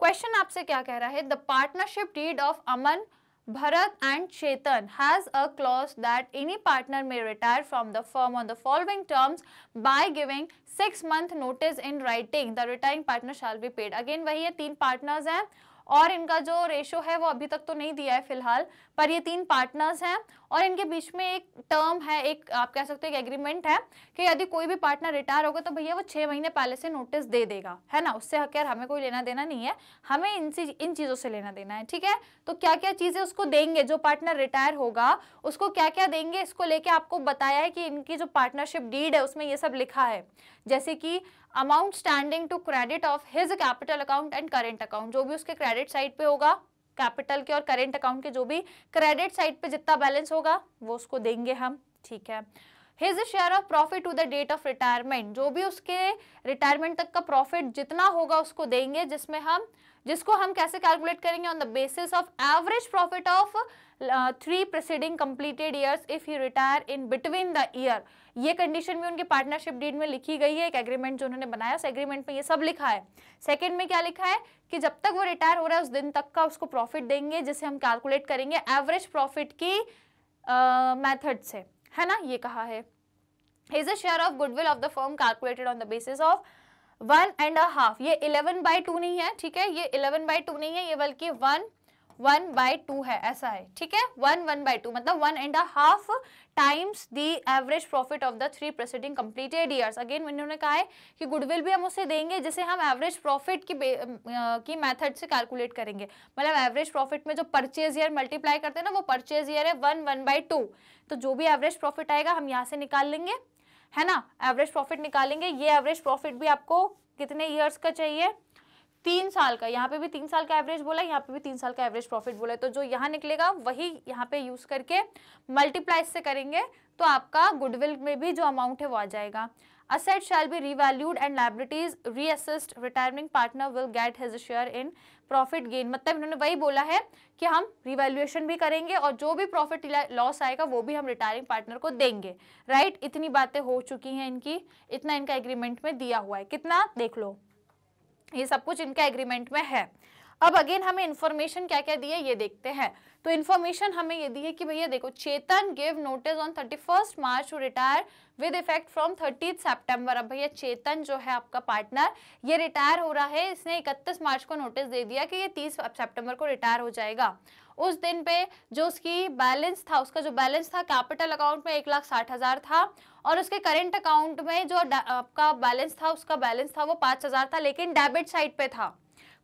क्वेश्चन आपसे क्या कह रहा है, the partnership deed of Aman, Bharat and Chetan has a clause that any partner may retire from the firm on the following terms by giving 6 month notice in writing. The retiring partner shall be paid. Again वही है, 3 partners हैं और इनका जो ratio है वो अभी तक तो नहीं दिया है फिलहाल, पर ये 3 पार्टनर्स हैं और इनके बीच में एक टर्म है, एक आप कह सकते हो एक एग्रीमेंट है कि यदि कोई भी पार्टनर रिटायर होगा तो भैया वो 6 महीने पहले से नोटिस दे देगा, है ना। उससे खैर हमें कोई लेना देना नहीं है, हमें इन चीज़ों से लेना देना है, ठीक है। तो क्या क्या चीज़ें उसको देंगे, जो पार्टनर रिटायर होगा उसको क्या क्या देंगे, इसको लेके आपको बताया है कि इनकी जो पार्टनरशिप डीड है उसमें ये सब लिखा है, जैसे कि amount standing to credit of his capital account and current account, जो भी उसके क्रेडिट साइड पे होगा, कैपिटल के और करेंट अकाउंट के जो भी क्रेडिट साइड पे जितना बैलेंस होगा वो उसको देंगे हम, ठीक है। His share of profit to the date of retirement, जो भी उसके रिटायरमेंट तक का प्रॉफिट जितना होगा उसको देंगे, जिसको हम कैसे कैलकुलेट करेंगे, on the basis of average profit of 3 preceding completed years if he retire in between the year. ये कंडीशन भी उनके पार्टनरशिप डीड में लिखी गई है, एक एग्रीमेंट जो उन्होंने बनाया उस एग्रीमेंट में ये सब लिखा है। सेकंड में क्या लिखा है कि जब तक वो रिटायर हो रहा है उस दिन तक का उसको प्रॉफिट देंगे, जिसे हम कैलकुलेट करेंगे एवरेज प्रॉफिट की मेथड से, है ना, ये कहा है। Is a share of goodwill of the firm calculated on the basis of 1.5, ये 11/2 नहीं है, ठीक है, ये 11/2 नहीं है, ये बल्कि 1/2 है, ऐसा है, ठीक है। 1/2 मतलब 1.5 times the average profit of the 3 preceding completed years. Again उन्होंने कहा है कि गुडविल भी हम उसे देंगे जिसे हम एवरेज प्रॉफिट की मेथड से कैलकुलेट करेंगे, मतलब एवरेज प्रॉफिट में जो परचेज ईयर मल्टीप्लाई करते हैं ना, वो परचेज ईयर है 1/2, तो जो भी एवरेज प्रॉफिट आएगा हम यहाँ से निकाल लेंगे, है ना, एवरेज प्रॉफिट निकालेंगे। ये एवरेज प्रॉफिट भी आपको कितने ईयर्स का चाहिए, 3 साल का, यहाँ पे भी 3 साल का एवरेज बोला, यहाँ पे भी 3 साल का एवरेज प्रॉफिट बोला है, तो जो यहाँ निकलेगा वही यहाँ पे यूज करके मल्टीप्लाई से करेंगे तो आपका गुडविल में भी जो अमाउंट है वो आ जाएगा। Asset shall be revalued and liabilities reassessed. Retiring partner will get his share in profit gain. मतलब इन्होंने वही बोला है कि हम रिवैल्यूएशन भी करेंगे और जो भी प्रॉफिट लॉस आएगा वो भी हम रिटायरिंग पार्टनर को देंगे, राइट। इतनी बातें हो चुकी हैं इनकी, इतना इनका एग्रीमेंट में दिया हुआ है, कितना देख लो, ये सब कुछ इनका एग्रीमेंट में है। अब अगेन हमें इन्फॉर्मेशन क्या क्या दी है ये देखते हैं। तो इन्फॉर्मेशन हमें ये दी है कि भैया देखो, Chetan give notice on 31 March to retire with effect from 30 सितंबर। अब भैया चेतन जो है आपका पार्टनर, ये रिटायर हो रहा है, इसने 31 मार्च को नोटिस दे दिया कि ये 30 सितंबर को रिटायर हो जाएगा। उस दिन पे जो उसकी बैलेंस था, उसका जो बैलेंस था कैपिटल अकाउंट में 1,60,000 था और उसके करेंट अकाउंट में जो आपका बैलेंस था, उसका बैलेंस था वो 5,000 था, लेकिन डेबिट साइड पे था।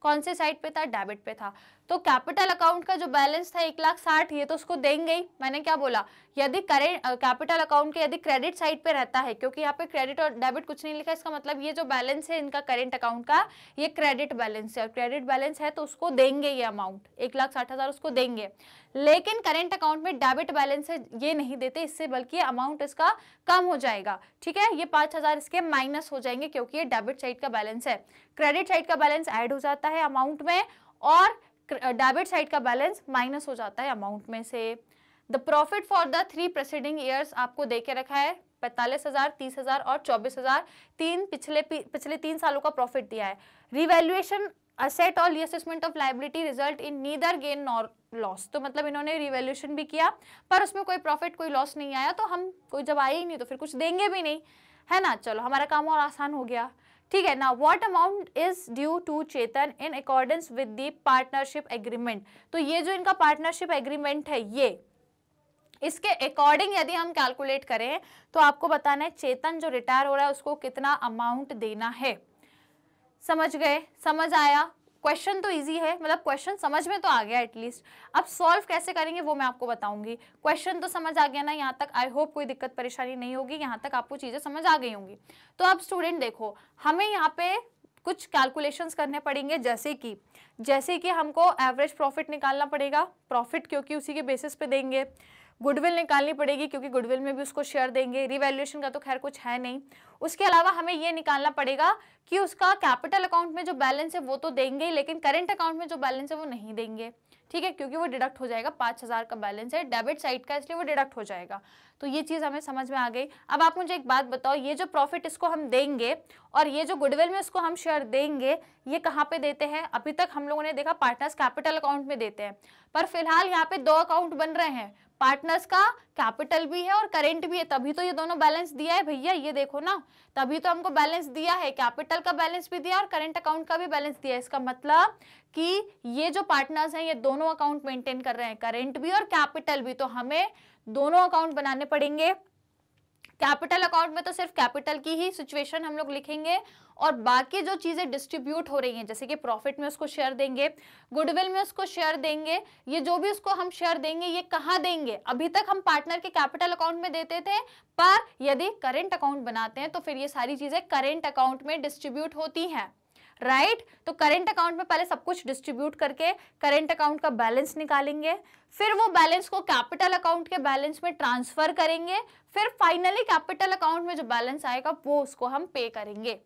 कौन से साइड पे था, डेबिट पे था। तो कैपिटल अकाउंट का जो बैलेंस था 1,60,000, ये तो उसको देंगे ही। मैंने क्या बोला, यदि करेंट कैपिटल अकाउंट के यदि क्रेडिट साइड पे रहता है, क्योंकि यहाँ पे क्रेडिट और डेबिट कुछ नहीं लिखा, इसका मतलब ये जो बैलेंस है इनका करेंट अकाउंट का, ये क्रेडिट बैलेंस है और क्रेडिट बैलेंस है तो उसको देंगे ये अमाउंट 1,60,000 उसको देंगे। लेकिन करेंट अकाउंट में डेबिट बैलेंस है, ये नहीं देते इससे, बल्कि अमाउंट इसका कम हो जाएगा, ठीक है। ये 5,000 इसके माइनस हो जाएंगे क्योंकि ये डेबिट साइड का बैलेंस है। क्रेडिट साइड का बैलेंस ऐड हो जाता है अमाउंट में और डेबिट साइड का बैलेंस माइनस हो जाता है अमाउंट में से। The profit for the 3 preceding years आपको दे के रखा है 45,000, 30,000 और 24,000 पिछले 3 सालों का प्रॉफिट दिया है। रिवैल्यूएशन असेट और reassessment of liability result in neither gain nor loss, तो मतलब इन्होंने रिवैल्यूएशन भी किया पर उसमें कोई प्रॉफिट कोई लॉस नहीं आया, तो हम कोई जब आए ही नहीं तो फिर कुछ देंगे भी नहीं, है ना। चलो हमारा काम और आसान हो गया, ठीक है ना। What amount is due to Chetan in accordance with the partnership agreement, तो ये जो इनका पार्टनरशिप एग्रीमेंट है ये इसके अकॉर्डिंग यदि हम कैलकुलेट करें तो आपको बताना है चेतन जो रिटायर हो रहा है उसको कितना अमाउंट देना है। समझ गए, समझ आया। क्वेश्चन तो इजी है, मतलब क्वेश्चन समझ में तो आ गया एटलीस्ट। अब सॉल्व कैसे करेंगे वो मैं आपको बताऊंगी। क्वेश्चन तो समझ आ गया ना यहाँ तक, आई होप कोई दिक्कत परेशानी नहीं होगी, यहाँ तक आपको चीजें समझ आ गई होंगी। तो अब स्टूडेंट देखो, हमें यहाँ पे कुछ कैलकुलेशंस करने पड़ेंगे, जैसे कि हमको एवरेज प्रॉफिट निकालना पड़ेगा, प्रॉफिट क्योंकि उसी के बेसिस पे देंगे। गुडविल निकालनी पड़ेगी क्योंकि गुडविल में भी उसको शेयर देंगे। रिवैल्यूएशन का तो खैर कुछ है नहीं। उसके अलावा हमें ये निकालना पड़ेगा कि उसका कैपिटल अकाउंट में जो बैलेंस है वो तो देंगे ही, लेकिन करेंट अकाउंट में जो बैलेंस है वो नहीं देंगे, ठीक है, क्योंकि वो डिडक्ट हो जाएगा। 5,000 का बैलेंस है डेबिट साइड का, इसलिए वो डिडक्ट हो जाएगा। तो ये चीज हमें समझ में आ गई। अब आप मुझे एक बात बताओ, ये जो प्रॉफिट इसको हम देंगे और ये जो गुडविल में उसको हम शेयर देंगे, ये कहाँ पे देते हैं? अभी तक हम लोगों ने देखा पार्टनर्स कैपिटल अकाउंट में देते हैं, पर फिलहाल यहाँ पे 2 अकाउंट बन रहे हैं, पार्टनर्स का कैपिटल भी है और करेंट भी है, तभी तो ये दोनों बैलेंस दिया है भैया, ये देखो ना, तभी तो हमको बैलेंस दिया है, कैपिटल का बैलेंस भी दिया और करेंट अकाउंट का भी बैलेंस दिया है। इसका मतलब कि ये जो पार्टनर्स हैं ये दोनों अकाउंट मेंटेन कर रहे हैं, करेंट भी और कैपिटल भी, तो हमें दोनों अकाउंट बनाने पड़ेंगे। कैपिटल अकाउंट में तो सिर्फ कैपिटल की ही सिचुएशन हम लोग लिखेंगे और बाकी जो चीजें डिस्ट्रीब्यूट हो रही हैं, जैसे कि प्रॉफिट में उसको शेयर देंगे, गुडविल में उसको शेयर देंगे, ये जो भी उसको हम शेयर देंगे ये कहाँ देंगे? अभी तक हम पार्टनर के कैपिटल अकाउंट में देते थे, पर यदि करेंट अकाउंट बनाते हैं तो फिर ये सारी चीजें करेंट अकाउंट में डिस्ट्रीब्यूट होती हैं, राइट। तो करेंट अकाउंट में पहले सब कुछ डिस्ट्रीब्यूट करके करेंट अकाउंट का बैलेंस निकालेंगे, फिर वो बैलेंस को कैपिटल अकाउंट के बैलेंस में ट्रांसफर करेंगे, फिर फाइनली कैपिटल अकाउंट में जो बैलेंस आएगा वो उसको हम पे करेंगे।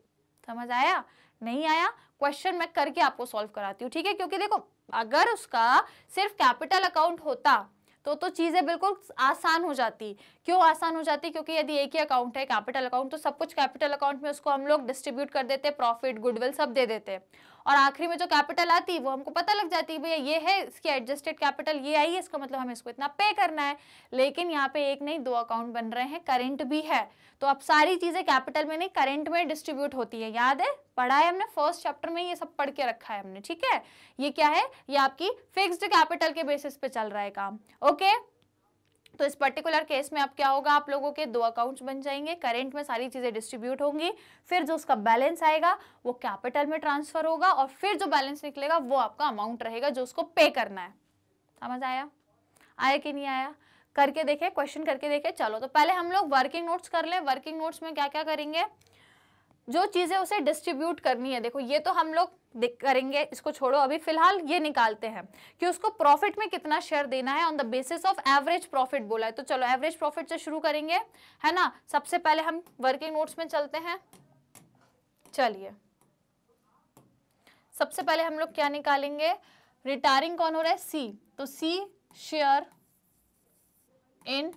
समझ आया? नहीं आया? क्वेश्चन मैं करके आपको सॉल्व कराती हूँ, ठीक है, क्योंकि देखो अगर उसका सिर्फ कैपिटल अकाउंट होता तो चीजें बिल्कुल आसान हो जाती। क्यों आसान हो जाती? क्योंकि यदि एक ही अकाउंट है कैपिटल अकाउंट, तो सब कुछ कैपिटल अकाउंट में उसको हम लोग डिस्ट्रीब्यूट कर देते, प्रॉफिट गुडविल सब दे देते, और आखिरी में जो कैपिटल आती वो हमको पता लग जाती है भैया ये है इसकी एडजस्टेड कैपिटल ये आई है, इसका मतलब हमें इसको इतना पे करना है। लेकिन यहाँ पे एक नहीं 2 अकाउंट बन रहे हैं, करेंट भी है, तो अब सारी चीजें कैपिटल में नहीं करेंट में डिस्ट्रीब्यूट होती है। याद है, पढ़ा है हमने फर्स्ट चैप्टर में, ये सब पढ़ के रखा है हमने, ठीक है। ये क्या है? ये आपकी फिक्स्ड कैपिटल के बेसिस पे चल रहा है काम, ओके। तो इस पर्टिकुलर केस में अब क्या होगा, आप लोगों के 2 अकाउंट्स बन जाएंगे, करेंट में सारी चीजें डिस्ट्रीब्यूट होंगी, फिर जो उसका बैलेंस आएगा वो कैपिटल में ट्रांसफर होगा और फिर जो बैलेंस निकलेगा वो आपका अमाउंट रहेगा जो उसको पे करना है। समझ आया? आया कि नहीं आया? करके देखे, क्वेश्चन करके देखे। चलो तो पहले हम लोग वर्किंग नोट्स कर ले। वर्किंग नोट्स में क्या क्या करेंगे, जो चीजें उसे डिस्ट्रीब्यूट करनी है, देखो ये तो हम लोग करेंगे, इसको छोड़ो, अभी फिलहाल ये निकालते हैं कि उसको प्रॉफिट में कितना शेयर देना है on the basis of average profit बोला है। तो चलो एवरेज प्रॉफिट से शुरू करेंगे, है ना। सबसे पहले हम वर्किंग नोट्स में चलते हैं। चलिए सबसे पहले हम लोग क्या निकालेंगे, रिटायरिंग कौन हो रहा है? सी, तो C share in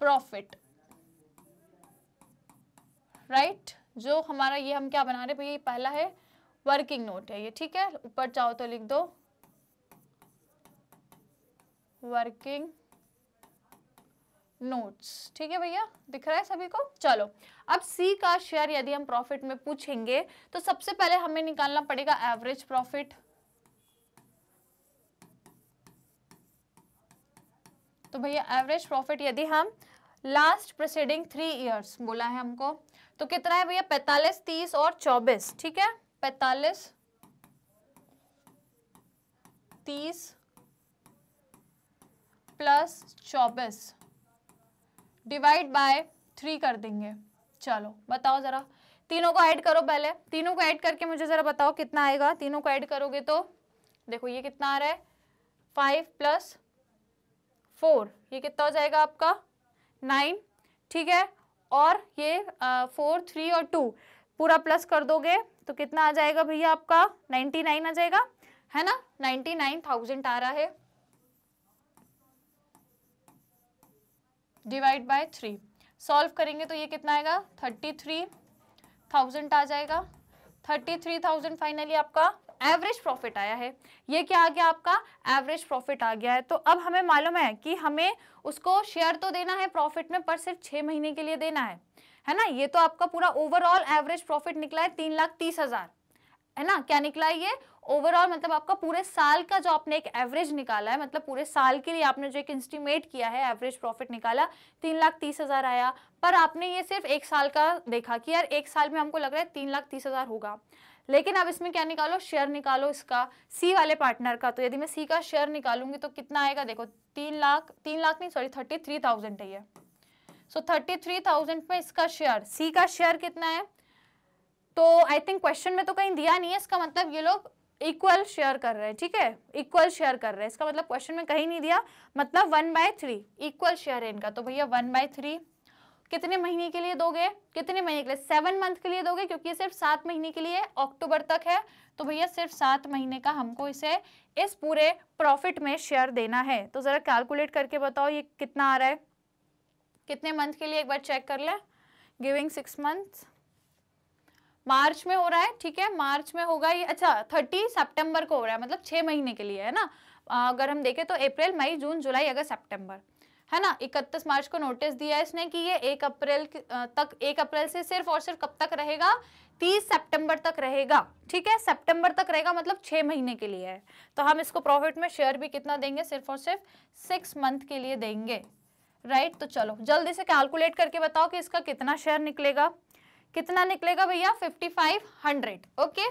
profit, right. जो हमारा ये हम क्या बना रहे हैं भैया, पहला है वर्किंग नोट है ये, ठीक है। ऊपर चाहो तो लिख दो वर्किंग नोट्स, ठीक है भैया, दिख रहा है सभी को। चलो अब सी का शेयर यदि हम प्रॉफिट में पूछेंगे तो सबसे पहले हमें निकालना पड़ेगा एवरेज प्रॉफिट। तो भैया एवरेज प्रॉफिट यदि हम लास्ट प्रीसीडिंग 3 ईयर्स बोला है हमको, तो कितना है भैया? 45, 30 और 24, ठीक है। 45, 30 प्लस 24 डिवाइड बाय 3 कर देंगे। चलो बताओ जरा, तीनों को ऐड करो, पहले तीनों को ऐड करके मुझे जरा बताओ कितना आएगा। तीनों को ऐड करोगे तो देखो ये कितना आ रहा है, 5 प्लस 4, ये कितना हो जाएगा आपका 9, ठीक है। और ये 4, 3 और 2 पूरा प्लस कर दोगे तो कितना आ जाएगा भैया आपका 99 आ जाएगा, है ना। 99,000 आ रहा है, डिवाइड बाय 3। सॉल्व करेंगे तो ये कितना आएगा 33,000 आ जाएगा। 33,000 फाइनली आपका एवरेज प्रॉफिट आया है। ये क्या आ गया आपका एवरेज प्रॉफिट आ गया है। तो अब हमें मालूम है कि हमें उसको शेयर तो देना है प्रॉफिट में, पर सिर्फ 6 महीने के लिए देना है ना। ये तो आपका पूरा ओवरऑल एवरेज प्रॉफिट निकला है 3,30,000, है ना। क्या निकला है ये ओवरऑल, मतलब आपका पूरे साल का जो आपने एक एवरेज निकाला है, मतलब पूरे साल के लिए आपने जो एक एस्टिमेट किया है एवरेज प्रॉफिट निकाला 3,30,000 आया। पर आपने ये सिर्फ एक साल का देखा कि यार एक साल में हमको लग रहा है 3,30,000 होगा। लेकिन अब इसमें क्या निकालो, शेयर निकालो इसका, सी वाले पार्टनर का। तो यदि मैं सी का शेयर निकालूंगी तो कितना आएगा, देखो 3 लाख नहीं सॉरी 33,000 है ये। सो 33,000 में इसका शेयर, सी का शेयर कितना है, तो आई थिंक क्वेश्चन में तो कहीं दिया नहीं है, इसका मतलब ये लोग इक्वल शेयर कर रहे हैं, ठीक है, इक्वल शेयर कर रहे हैं, इसका मतलब क्वेश्चन में कहीं नहीं दिया, मतलब 1/3 इक्वल शेयर है इनका। तो भैया 1/3 कितने महीने के लिए दोगे, कितने महीने के लिए, 7 मंथ के लिए दोगे, क्योंकि ये सिर्फ 7 महीने के लिए अक्टूबर तक है। तो भैया सिर्फ 7 महीने का हमको इसे इस पूरे प्रॉफिट में शेयर देना है। तो जरा कैलकुलेट करके बताओ ये कितना आ रहा है, कितने मंथ के लिए, एक बार चेक कर ले। गिविंग 6 मंथ, मार्च में हो रहा है, ठीक है, मार्च में होगा ये, अच्छा 30 सितंबर को हो रहा है, मतलब 6 महीने के लिए है ना। अगर हम देखें तो अप्रैल, मई, जून, जुलाई, अगस्त, सितंबर, है ना। 31 मार्च को नोटिस दिया है इसने कि ये 1 अप्रैल तक, 1 अप्रैल से सिर्फ और सिर्फ कब तक रहेगा, 30 सितंबर तक रहेगा, ठीक है, सितंबर तक रहेगा, मतलब 6 महीने के लिए है। तो हम इसको प्रॉफिट में शेयर भी कितना देंगे, सिर्फ और सिर्फ 6 मंथ के लिए देंगे, राइट। तो चलो जल्दी से कैलकुलेट करके बताओ कि इसका कितना शेयर निकलेगा, कितना निकलेगा भैया 5500, ओके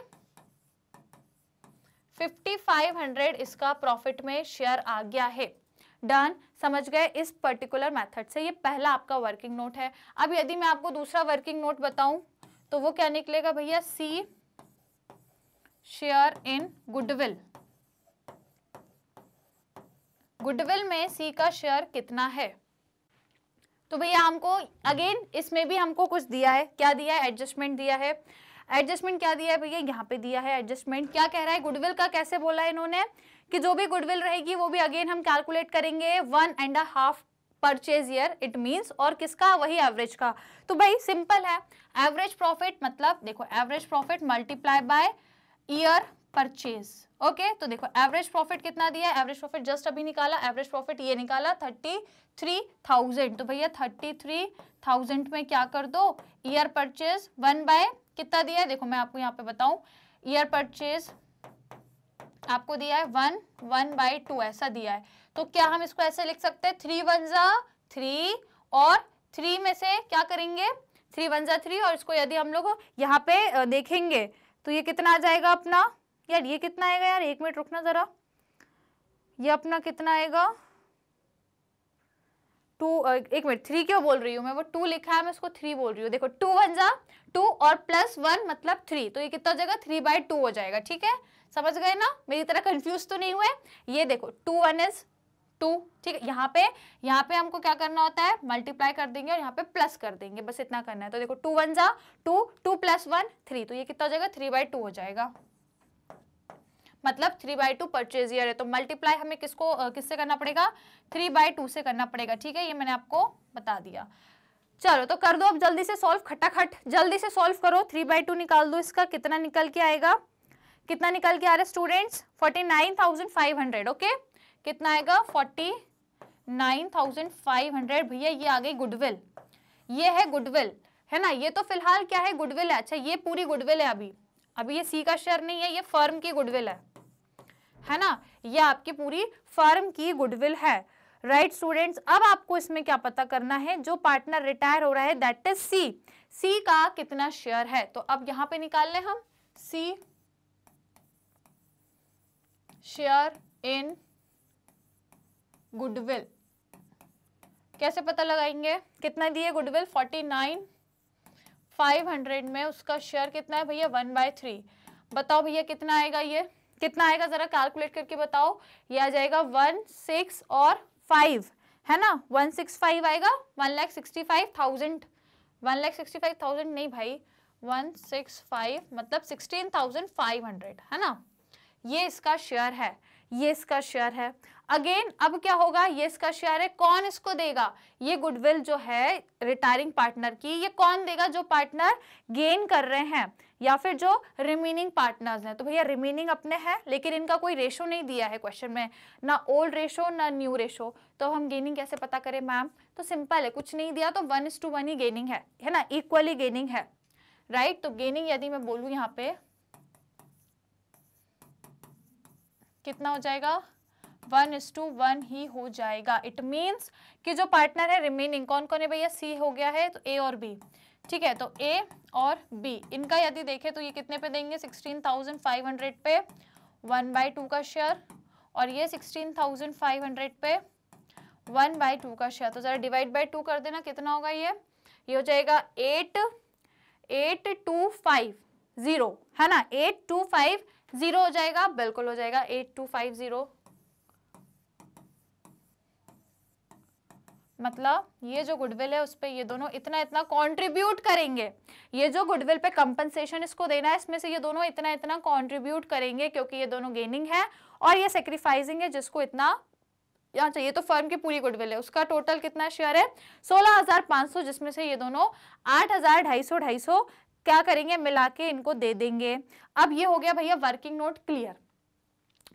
5500 इसका प्रॉफिट में शेयर आ गया है। डन, समझ गए इस पर्टिकुलर मेथड से। ये पहला आपका वर्किंग नोट है। अब यदि मैं आपको दूसरा वर्किंग नोट बताऊं तो वो क्या निकलेगा भैया, C share in goodwill. Goodwill में सी का शेयर कितना है, तो भैया हमको अगेन इसमें भी हमको कुछ दिया है, क्या दिया है, एडजस्टमेंट दिया है। एडजस्टमेंट क्या दिया है भैया, यहाँ पे दिया है एडजस्टमेंट। क्या कह रहा है, गुडविल का कैसे बोला है इन्होंने कि जो भी गुडविल रहेगी वो भी अगेन हम कैलकुलेट करेंगे 1.5 परचेज ईयर, इट मींस, और किसका, वही एवरेज का। तो भाई सिंपल है, एवरेज प्रॉफिट मतलब देखो average profit multiply by year purchase, okay. तो देखो एवरेज प्रॉफिट कितना दिया है, एवरेज प्रॉफिट जस्ट अभी निकाला, एवरेज प्रॉफिट ये निकाला 33,000। तो भैया 33,000 में क्या कर दो, ईयर परचेज 1 बाय कितना दिया है, देखो मैं आपको यहाँ पे बताऊं, ईयर परचेज आपको दिया है 1/2 ऐसा दिया है। तो क्या हम इसको ऐसे लिख सकते हैं, 3 1 जा 3, और 3 में से क्या करेंगे, 3 1 जा 3, और इसको यदि हम लोग यहाँ पे देखेंगे तो ये कितना आ जाएगा अपना, यार ये कितना आएगा, यार 1 मिनट रुकना जरा, ये अपना कितना आएगा 2, 1 मिनट 3 क्यों बोल रही हूँ मैं, वो 2 लिखा है, मैं इसको 3 बोल रही हूँ। देखो 2 1 जा 2 और +1 मतलब 3, तो ये कितना हो जाएगा 3/2 हो जाएगा, ठीक है, समझ गए ना, मेरी तरह कंफ्यूज तो नहीं हुए। ये देखो 2 1 इज 2, ठीक है, यहाँ पे हमको क्या करना होता है, मल्टीप्लाई कर देंगे और यहाँ पे प्लस कर देंगे, बस इतना करना है। तो देखो 2 1 जा 2, 2 + 1 3, तो ये कितना हो जाएगा 3/2 हो जाएगा, मतलब 3/2 परचेज ईयर है। तो मल्टीप्लाई हमें किससे करना पड़ेगा, 3/2 से करना पड़ेगा, ठीक है, ये मैंने आपको बता दिया। चलो तो कर दो अब जल्दी से सॉल्व, खटाखट जल्दी से सॉल्व करो, 3/2 निकाल दो, इसका कितना निकल के आएगा, कितना निकल के आ रहा है स्टूडेंट्स, 49,500, ओके, कितना आएगा 49,500। भैया ये आ गई गुडविल, ये है गुडविल, है ना, ये तो फिलहाल क्या है, गुडविल है। अच्छा ये पूरी गुडविल है, अभी ये सी का शेयर नहीं है, ये फर्म की गुडविल है ना, ये आपकी पूरी फर्म की गुडविल है, राइट स्टूडेंट्स। अब आपको इसमें क्या पता करना है, जो पार्टनर रिटायर हो रहा है दैट इज सी, सी का कितना शेयर है। तो अब यहां पे निकाल लें हम, सी शेयर इन गुडविल, कैसे पता लगाएंगे, कितना दिए गुडविल 49,500 में उसका शेयर कितना है भैया 1/3। बताओ भैया कितना आएगा, ये कितना आएगा, जरा कैलकुलेट करके बताओ। ये आ जाएगा 1 6 और 5, है ना, 165 आएगा, 1,65,000, 1,65,000 नहीं भाई, 165 मतलब 16,500, है ना, ये इसका शेयर है, ये इसका शेयर है। अगेन अब क्या होगा, ये इसका शेयर है, कौन इसको देगा, ये गुडविल जो है रिटायरिंग पार्टनर की, ये कौन देगा, जो पार्टनर गेन कर रहे हैं या फिर जो रिमेनिंग पार्टनर्स हैं। तो भैया रिमेनिंग अपने हैं, लेकिन इनका कोई रेशो नहीं दिया है क्वेश्चन में, ना ओल्ड रेशो ना न्यू रेशो। तो हम गेनिंग कैसे पता करें मैम, तो सिंपल है, कुछ नहीं दिया तो 1:1 ही गेनिंग है ना, इक्वली गेनिंग है, राइट। तो गेनिंग यदि मैं बोलूं यहाँ पे कितना हो जाएगा, 1:1 ही हो जाएगा। इट मीन्स कि जो पार्टनर है रिमेनिंग कौन कौन है भैया, सी हो गया है तो ए और बी, ठीक है। तो ए और बी इनका यदि देखें तो ये कितने पे देंगे, 16,500 पे 1/2 का शेयर, और ये 16,500 पे 1/2 का शेयर। तो जरा डिवाइड बाय 2 कर देना, कितना होगा ये हो जाएगा 8250 है ना, 8250 हो जाएगा, बिल्कुल हो जाएगा 8250। मतलब ये जो गुडविल है उस पे ये दोनों इतना इतना कंट्रीब्यूट करेंगे, ये जो गुडविल पे कंपनसेशन इसको देना है इसमें से ये दोनों इतना इतना कंट्रीब्यूट करेंगे, क्योंकि ये दोनों गेनिंग है और ये सेक्रीफाइसिंग है, जिसको इतना यहाँ चाहिए। तो फर्म की पूरी गुडविल है, उसका टोटल कितना शेयर है 16,500, जिसमें से ये दोनों 8,250 क्या करेंगे, मिला के इनको दे देंगे। अब ये हो गया भैया वर्किंग नोट क्लियर,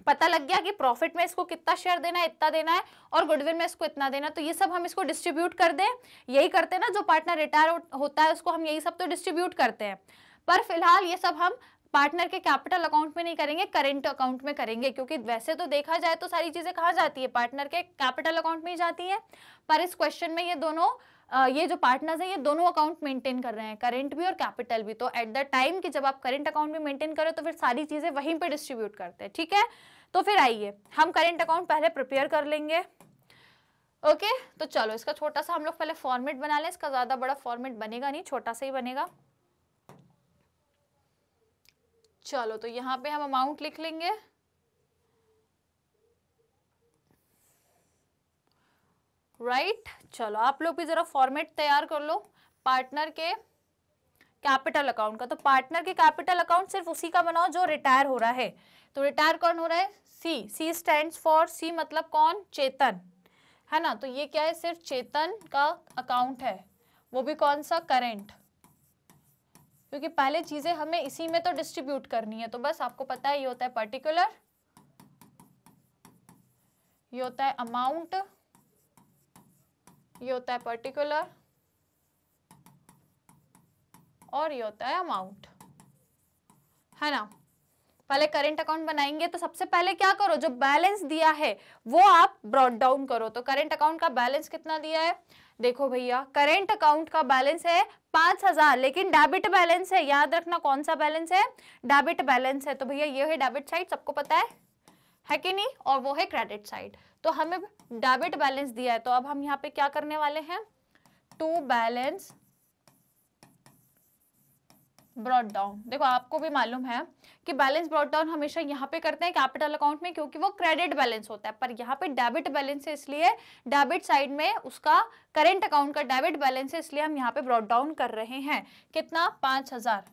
पता लग गया कि प्रॉफिट में इसको कितना शेयर देना है, इतना देना है, और गुडविल में इसको इतना देना। तो ये सब हम इसको डिस्ट्रीब्यूट कर दें, यही करते हैं ना, जो पार्टनर रिटायर होता है उसको हम यही सब तो डिस्ट्रीब्यूट करते हैं। पर फिलहाल ये सब हम पार्टनर के कैपिटल अकाउंट में नहीं करेंगे, करेंट अकाउंट में करेंगे, क्योंकि वैसे तो देखा जाए तो सारी चीजें कहाँ जाती है, पार्टनर के कैपिटल अकाउंट में ही जाती है। पर इस क्वेश्चन में ये दोनों ये जो पार्टनर्स हैं ये दोनों अकाउंट मेंटेन कर रहे हैं, करेंट भी और कैपिटल भी। तो एट द टाइम कि जब आप करेंट अकाउंट में मेंटेन करें तो फिर सारी चीजें वहीं पे डिस्ट्रीब्यूट करते हैं, ठीक है। तो फिर आइए हम करेंट अकाउंट पहले प्रिपेयर कर लेंगे। ओके, तो चलो इसका छोटा सा हम लोग पहले फॉर्मेट बना लें, इसका ज्यादा बड़ा फॉर्मेट बनेगा नहीं, छोटा सा ही बनेगा। चलो तो यहाँ पे हम अमाउंट लिख लेंगे, राइट। चलो आप लोग भी जरा फॉर्मेट तैयार कर लो पार्टनर के कैपिटल अकाउंट का। तो पार्टनर के कैपिटल अकाउंट सिर्फ उसी का बनाओ जो रिटायर हो रहा है। तो रिटायर कौन हो रहा है, सी, सी स्टैंड्स फॉर, सी मतलब कौन, चेतन, है ना। तो ये क्या है, सिर्फ चेतन का अकाउंट है, वो भी कौन सा, करेंट, क्योंकि पहले चीजें हमें इसी में तो डिस्ट्रीब्यूट करनी है। तो बस आपको पता है ये होता है पर्टिकुलर, ये होता है अमाउंट, ये होता है पर्टिकुलर, और ये होता है अमाउंट, है ना। पहले करेंट अकाउंट बनाएंगे तो सबसे पहले क्या करो, जो बैलेंस दिया है वो आप ब्रॉट डाउन करो। तो करेंट अकाउंट का बैलेंस कितना दिया है, देखो भैया करेंट अकाउंट का बैलेंस है 5,000, लेकिन डेबिट बैलेंस है, याद रखना कौन सा बैलेंस है, डेबिट बैलेंस है। तो भैया ये है डेबिट साइड, सबको पता है कि नहीं, और वो है क्रेडिट साइड। तो हमें डेबिट बैलेंस दिया है, तो अब हम यहाँ पे क्या करने वाले हैं, टू बैलेंस ब्रॉट डाउन। देखो आपको भी मालूम है कि बैलेंस ब्रॉट डाउन हमेशा यहाँ पे करते हैं कैपिटल अकाउंट में, क्योंकि वो क्रेडिट बैलेंस होता है, पर यहाँ पे डेबिट बैलेंस है, इसलिए डेबिट साइड में उसका करेंट अकाउंट का डेबिट बैलेंस है, इसलिए हम यहाँ पे ब्रॉट डाउन कर रहे हैं। कितना, 5,000।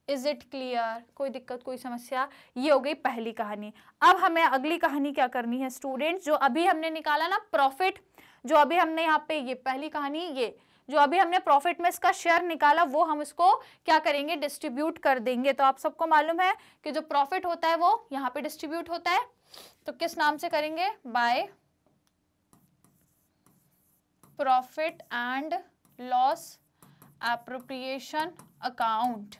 इज इट क्लियर, कोई दिक्कत कोई समस्या। ये हो गई पहली कहानी। अब हमें अगली कहानी क्या करनी है स्टूडेंट्स, जो अभी हमने निकाला ना प्रॉफिट, जो अभी हमने यहाँ पे, ये पहली कहानी, ये जो अभी हमने प्रॉफिट में इसका शेयर निकाला वो हम इसको क्या करेंगे, डिस्ट्रीब्यूट कर देंगे। तो आप सबको मालूम है कि जो प्रॉफिट होता है वो यहाँ पे डिस्ट्रीब्यूट होता है, तो किस नाम से करेंगे, by profit and loss appropriation account.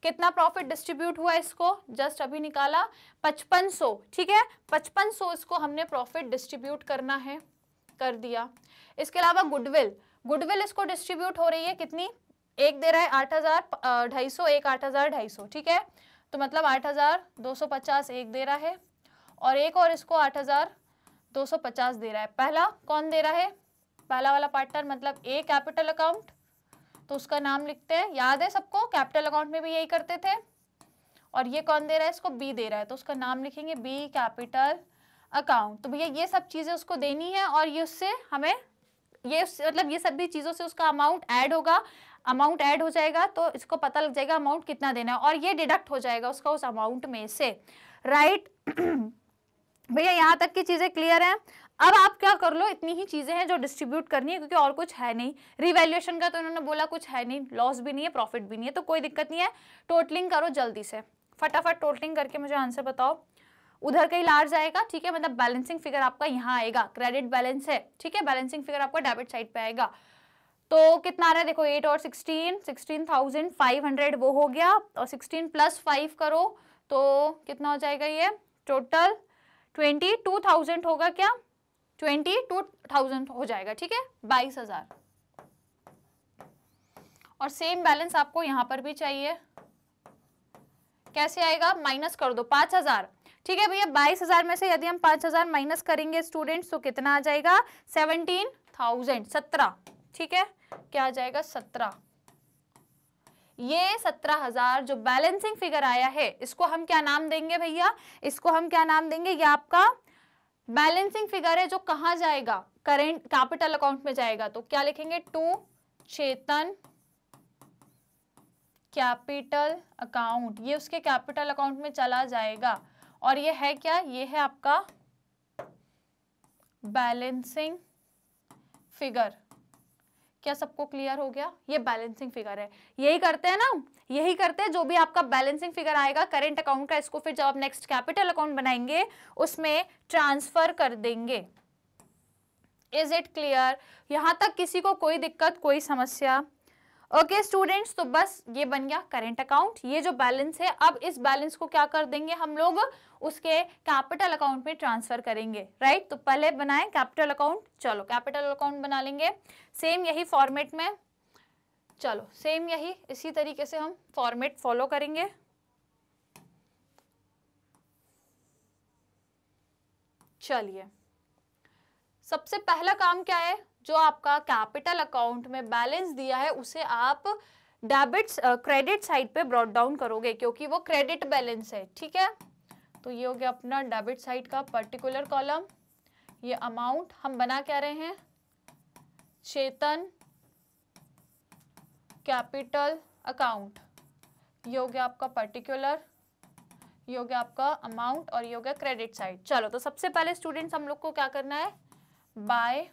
कितना प्रॉफिट डिस्ट्रीब्यूट हुआ इसको, जस्ट अभी निकाला 5500, ठीक है, 5500 इसको हमने प्रॉफिट डिस्ट्रीब्यूट करना है, कर दिया। इसके अलावा गुडविल, गुडविल इसको डिस्ट्रीब्यूट हो रही है कितनी, एक दे रहा है 8,250, एक 8,250, ठीक है। तो मतलब 8,250 एक दे रहा है, और एक और इसको 8,250 दे रहा है। पहला कौन दे रहा है, पहला वाला पार्टनर मतलब ए कैपिटल अकाउंट, तो उसका नाम लिखते हैं, याद है सबको, कैपिटल अकाउंट में भी यही करते थे। और ये कौन दे रहा है, इसको बी दे रहा है, तो उसका नाम लिखेंगे बी कैपिटल अकाउंट। तो भैया ये सब चीजें उसको देनी है, और ये उससे हमें ये मतलब ये सभी चीजों से उसका अमाउंट ऐड होगा, अमाउंट ऐड हो जाएगा तो इसको पता लग जाएगा अमाउंट कितना देना है, और ये डिडक्ट हो जाएगा उसका उस अमाउंट में से, राइट। भैया यहाँ तक की चीजें क्लियर हैं। अब आप क्या कर लो, इतनी ही चीजें हैं जो डिस्ट्रीब्यूट करनी है, क्योंकि और कुछ है नहीं। रिवैल्यूएशन का तो इन्होंने बोला कुछ है नहीं, लॉस भी नहीं है, प्रॉफिट भी नहीं है, तो कोई दिक्कत नहीं है। टोटलिंग करो जल्दी से, फटाफट टोटलिंग करके मुझे आंसर बताओ। उधर कहीं लार्ज आएगा, ठीक है, मतलब बैलेंसिंग फिगर आपका यहाँ आएगा, क्रेडिट बैलेंस है, ठीक है, बैलेंसिंग फिगर आपका डेबिट साइड पे आएगा। तो कितना आ रहा है देखो, 8 और 16, 16,500 वो हो गया, और 16 + 5 करो तो कितना हो जाएगा, ये टोटल 22,000 होगा क्या, 22,000 हो जाएगा, ठीक है, 22,000। और सेम बैलेंस आपको यहां पर भी चाहिए, कैसे आएगा, माइनस कर दो 5,000, ठीक है भैया। 22,000 में से यदि हम 5,000 माइनस करेंगे स्टूडेंट्स तो कितना आ जाएगा, 17,000, 17, ठीक है, क्या आ जाएगा 17। ये 17,000 जो बैलेंसिंग फिगर आया है, इसको हम क्या नाम देंगे भैया, इसको हम क्या नाम देंगे, ये आपका बैलेंसिंग फिगर है जो कहां जाएगा, करेंट कैपिटल अकाउंट में जाएगा। तो क्या लिखेंगे, टू चेतन कैपिटल अकाउंट, ये उसके कैपिटल अकाउंट में चला जाएगा। और ये है क्या, ये है आपका बैलेंसिंग फिगर। क्या सबको क्लियर हो गया, ये बैलेंसिंग फिगर है, यही करते हैं ना, यही करते हैं, जो भी आपका बैलेंसिंग फिगर आएगा करेंट अकाउंट का, इसको फिर जब आप नेक्स्ट कैपिटल अकाउंट बनाएंगे उसमें ट्रांसफर कर देंगे। इज इट क्लियर, यहां तक किसी को कोई दिक्कत, कोई समस्या? ओके स्टूडेंट्स, तो बस ये बन गया करेंट अकाउंट, ये जो बैलेंस है, अब इस बैलेंस को क्या कर देंगे हम लोग, उसके कैपिटल अकाउंट में ट्रांसफर करेंगे, राइट। तो पहले बनाएं कैपिटल अकाउंट, चलो कैपिटल अकाउंट बना लेंगे सेम यही फॉर्मेट में, चलो सेम यही इसी तरीके से हम फॉर्मेट फॉलो करेंगे। चलिए, सबसे पहला काम क्या है, जो आपका कैपिटल अकाउंट में बैलेंस दिया है उसे आप डेबिट क्रेडिट साइड पे ब्रॉट डाउन करोगे, क्योंकि वो क्रेडिट बैलेंस है, ठीक है। तो ये हो गया अपना डेबिट साइड का पर्टिकुलर कॉलम। ये अमाउंट हम बना क्या रहे हैं, चेतन कैपिटल अकाउंट, ये हो गया आपका पर्टिकुलर, ये हो गया आपका अमाउंट, और ये हो गया क्रेडिट साइड। चलो, तो सबसे पहले स्टूडेंट्स हम लोग को क्या करना है, बाय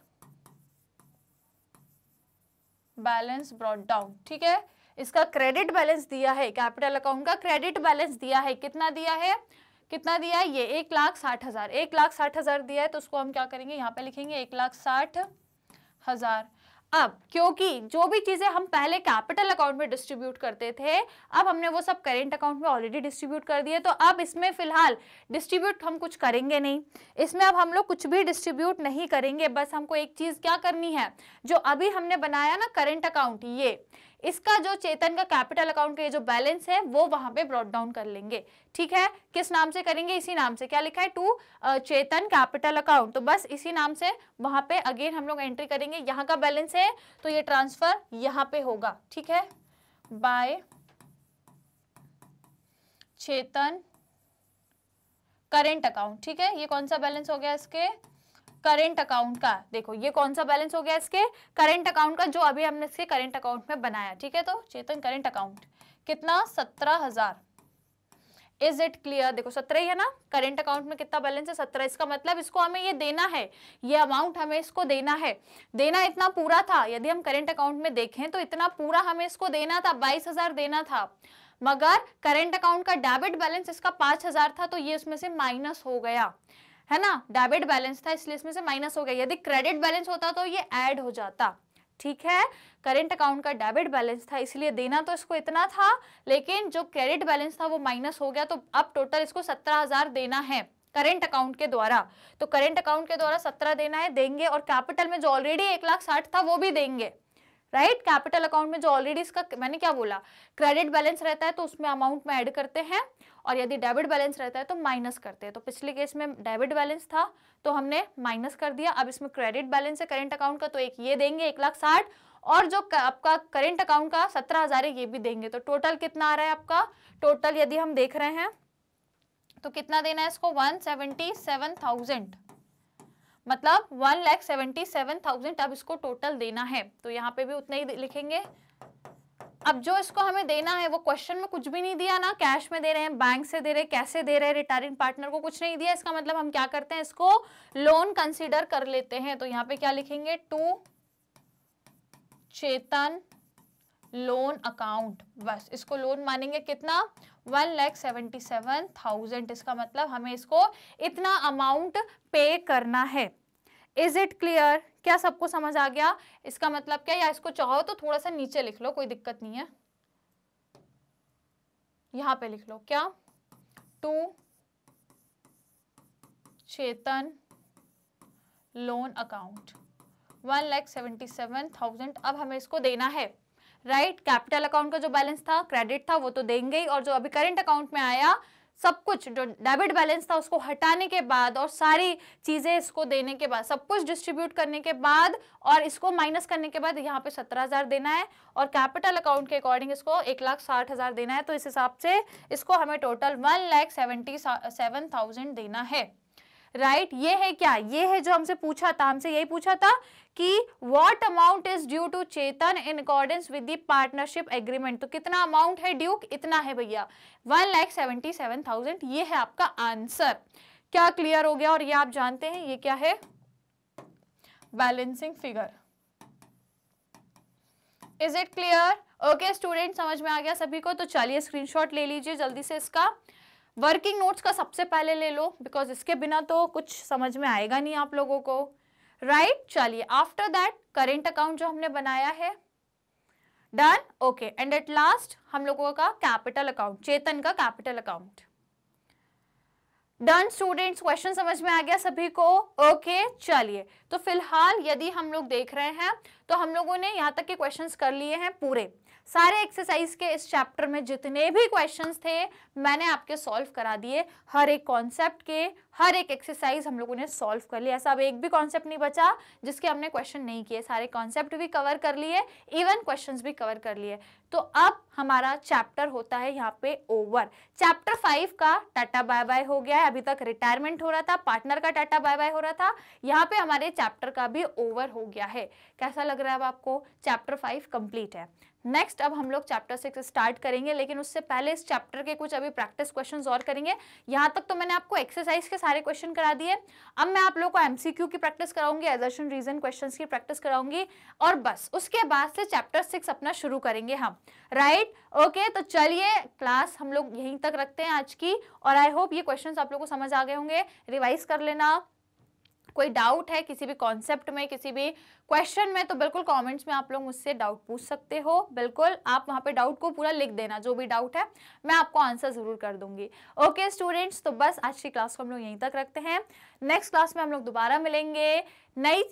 बैलेंस ब्रॉट डाउन, ठीक है। इसका क्रेडिट बैलेंस दिया है, कैपिटल अकाउंट का क्रेडिट बैलेंस दिया है, कितना दिया है, कितना दिया है, ये 1,60,000, 1,60,000 दिया है, तो उसको हम क्या करेंगे, यहाँ पे लिखेंगे 1,60,000। अब क्योंकि जो भी चीजें हम पहले कैपिटल अकाउंट में डिस्ट्रीब्यूट करते थे, अब हमने वो सब करेंट अकाउंट में ऑलरेडी डिस्ट्रीब्यूट कर दिए, तो अब इसमें फिलहाल डिस्ट्रीब्यूट हम कुछ करेंगे नहीं, इसमें अब हम लोग कुछ भी डिस्ट्रीब्यूट नहीं करेंगे। बस हमको एक चीज क्या करनी है, जो अभी हमने बनाया ना करेंट अकाउंट, ये इसका जो चेतन का कैपिटल अकाउंट का ये जो बैलेंस है वो वहां पे ब्रॉट डाउन कर लेंगे, ठीक है। किस नाम से करेंगे, इसी नाम से, क्या लिखा है, टू चेतन कैपिटल अकाउंट, तो बस इसी नाम से वहां पे अगेन हम लोग एंट्री करेंगे। यहाँ का बैलेंस है तो ये ट्रांसफर यहाँ पे होगा, ठीक है, बाय चेतन करेंट अकाउंट, ठीक है। ये कौन सा बैलेंस हो गया इसके, करेंट अकाउंट का, देखो ये कौन सा बैलेंस हो गया इसके करेंट अकाउंट का, जो अभी हमने इसके करेंट अकाउंट में बनाया, ठीक है। तो चेतन करेंट अकाउंट कितना, 17,000। इज इट क्लियर, देखो 17 ही है ना, करेंट अकाउंट में कितना बैलेंस है, 17। इसका मतलब इसको हमें ये देना है, ये अमाउंट हमें इसको देना है, देना इतना पूरा था। यदि हम करेंट अकाउंट में देखें तो इतना पूरा हमें इसको देना था, 22,000 देना था, मगर करेंट अकाउंट का डेबिट बैलेंस इसका 5,000 था, तो ये उसमें से माइनस हो गया, है ना, डेबिट बैलेंस था इसलिए इसमें से माइनस हो गया। यदि क्रेडिट बैलेंस होता तो ये ऐड हो जाता, ठीक है। करेंट अकाउंट का डेबिट बैलेंस था इसलिए देना तो इसको इतना था, लेकिन जो क्रेडिट बैलेंस था वो माइनस हो गया, तो अब टोटल इसको 17,000 देना है करेंट अकाउंट के द्वारा। तो करेंट अकाउंट के द्वारा 17 देना है, देंगे, और कैपिटल में जो ऑलरेडी 1,60,000 था वो भी देंगे, राइट। कैपिटल अकाउंट में जो ऑलरेडी इसका, मैंने क्या बोला, क्रेडिट बैलेंस रहता है तो उसमें अमाउंट में ऐड करते हैं, और यदि डेबिट बैलेंस रहता है तो माइनस करते हैं। तो पिछले केस में डेबिट बैलेंस था तो हमने माइनस कर दिया, अब इसमें क्रेडिट बैलेंस है करेंट अकाउंट का, तो एक ये देंगे 1,60,000, और जो आपका करेंट अकाउंट का 17,000 है ये भी देंगे। तो टोटल कितना आ रहा है आपका, टोटल यदि हम देख रहे हैं तो कितना देना है इसको, 177,000, मतलब 1,77,000 अब इसको टोटल देना है। तो यहाँ पे भी उतना ही लिखेंगे, अब जो इसको हमें देना है वो क्वेश्चन में कुछ भी नहीं दिया ना, कैश में दे रहे हैं, बैंक से दे रहे हैं, कैसे दे रहे हैं, रिटायरिंग पार्टनर को कुछ नहीं दिया, इसका मतलब हम क्या करते हैं, इसको लोन कंसीडर कर लेते हैं। तो यहाँ पे क्या लिखेंगे, टू चेतन लोन अकाउंट, बस इसको लोन मानेंगे। कितना, 1,77,000। इसका मतलब हमें इसको इतना अमाउंट पे करना है। Is it clear? क्या सबको समझ आ गया? इसका मतलब क्या, या इसको चाहो तो थोड़ा सा नीचे लिख लो, कोई दिक्कत नहीं है, यहां पे लिख लो क्या, टू चेतन लोन अकाउंट 1,77,000। अब हमें इसको देना है, राइट। कैपिटल अकाउंट का जो बैलेंस था, क्रेडिट था, वो तो देंगे ही, और जो अभी करंट अकाउंट में आया सब कुछ, जो डेबिट बैलेंस था उसको हटाने के बाद और सारी चीजें इसको देने के बाद, सब कुछ डिस्ट्रीब्यूट करने के बाद और इसको माइनस करने के बाद यहाँ पे 17,000 देना है, और कैपिटल अकाउंट के अकॉर्डिंग इसको 1,60,000 देना है। तो इस हिसाब से इसको हमें टोटल 1,77,000 देना है, राइट। ये है क्या, ये है जो हमसे पूछा था, हमसे यही पूछा था कि what amount is due to Chetan in accordance with the partnership agreement. तो कितना अमाउंट है ड्यू, इतना है भैया, 1,77,000। ये है आपका आंसर। क्या क्लियर हो गया? और ये आप जानते हैं ये क्या है, balancing figure. Is it clear? Okay student, समझ में आ गया सभी को? तो चलिए स्क्रीनशॉट ले लीजिए जल्दी से इसका। वर्किंग नोट्स का सबसे पहले ले लो, बिकॉज इसके बिना तो कुछ समझ में आएगा नहीं आप लोगों को, राइट। चलिए आफ्टर दैट करेंट अकाउंट जो हमने बनाया है, done, okay. And at last हम लोगों का कैपिटल अकाउंट, चेतन का capital account, done students. Question समझ में आ गया सभी को? ओके चलिए, तो फिलहाल यदि हम लोग देख रहे हैं तो हम लोगों ने यहाँ तक के क्वेश्चंस कर लिए हैं पूरे। सारे एक्सरसाइज के इस चैप्टर में जितने भी क्वेश्चंस थे मैंने आपके सॉल्व करा दिए, हर एक कॉन्सेप्ट के हर एक एक्सरसाइज हम लोगों ने सॉल्व कर लिया। ऐसा अब एक भी कॉन्सेप्ट नहीं बचा जिसके हमने क्वेश्चन नहीं किए, सारे कॉन्सेप्ट भी कवर कर लिए, इवन क्वेश्चंस भी कवर कर लिए। तो अब हमारा चैप्टर होता है यहाँ पे ओवर। चैप्टर 5 का टाटा बाय बाय हो गया है, अभी तक रिटायरमेंट हो रहा था, पार्टनर का टाटा बाय बाय हो रहा था, यहाँ पे हमारे चैप्टर का भी ओवर हो गया है। कैसा लग रहा है अब आपको? चैप्टर 5 कंप्लीट है। नेक्स्ट अब हम लोग चैप्टर 6 स्टार्ट करेंगे, लेकिन उससे पहले इस चैप्टर के कुछ अभी प्रैक्टिस क्वेश्चंस और करेंगे। यहाँ तक तो मैंने आपको एक्सरसाइज के सारे क्वेश्चन करा दिए, अब मैं आप लोगों को एमसीक्यू की प्रैक्टिस कराऊंगी, असर्शन रीजन क्वेश्चंस की प्रैक्टिस कराऊंगी, और बस उसके बाद से चैप्टर 6 अपना शुरू करेंगे हम, राइट। ओके तो चलिए क्लास हम लोग यहीं तक रखते हैं आज की, और आई होप ये क्वेश्चंस आप लोगों को समझ आ गए होंगे। रिवाइज कर लेना, कोई डाउट है किसी भी कॉन्सेप्ट में, किसी भी क्वेश्चन में, तो बिल्कुल कमेंट्स में आप लोग मुझसे डाउट पूछ सकते हो। बिल्कुल आप वहाँ पे डाउट को पूरा लिख देना, जो भी डाउट है मैं आपको आंसर जरूर कर दूंगी। ओके स्टूडेंट्स, तो बस आज की क्लास को हम लोग यहीं तक रखते हैं। नेक्स्ट क्लास में हम लोग दोबारा मिलेंगे नए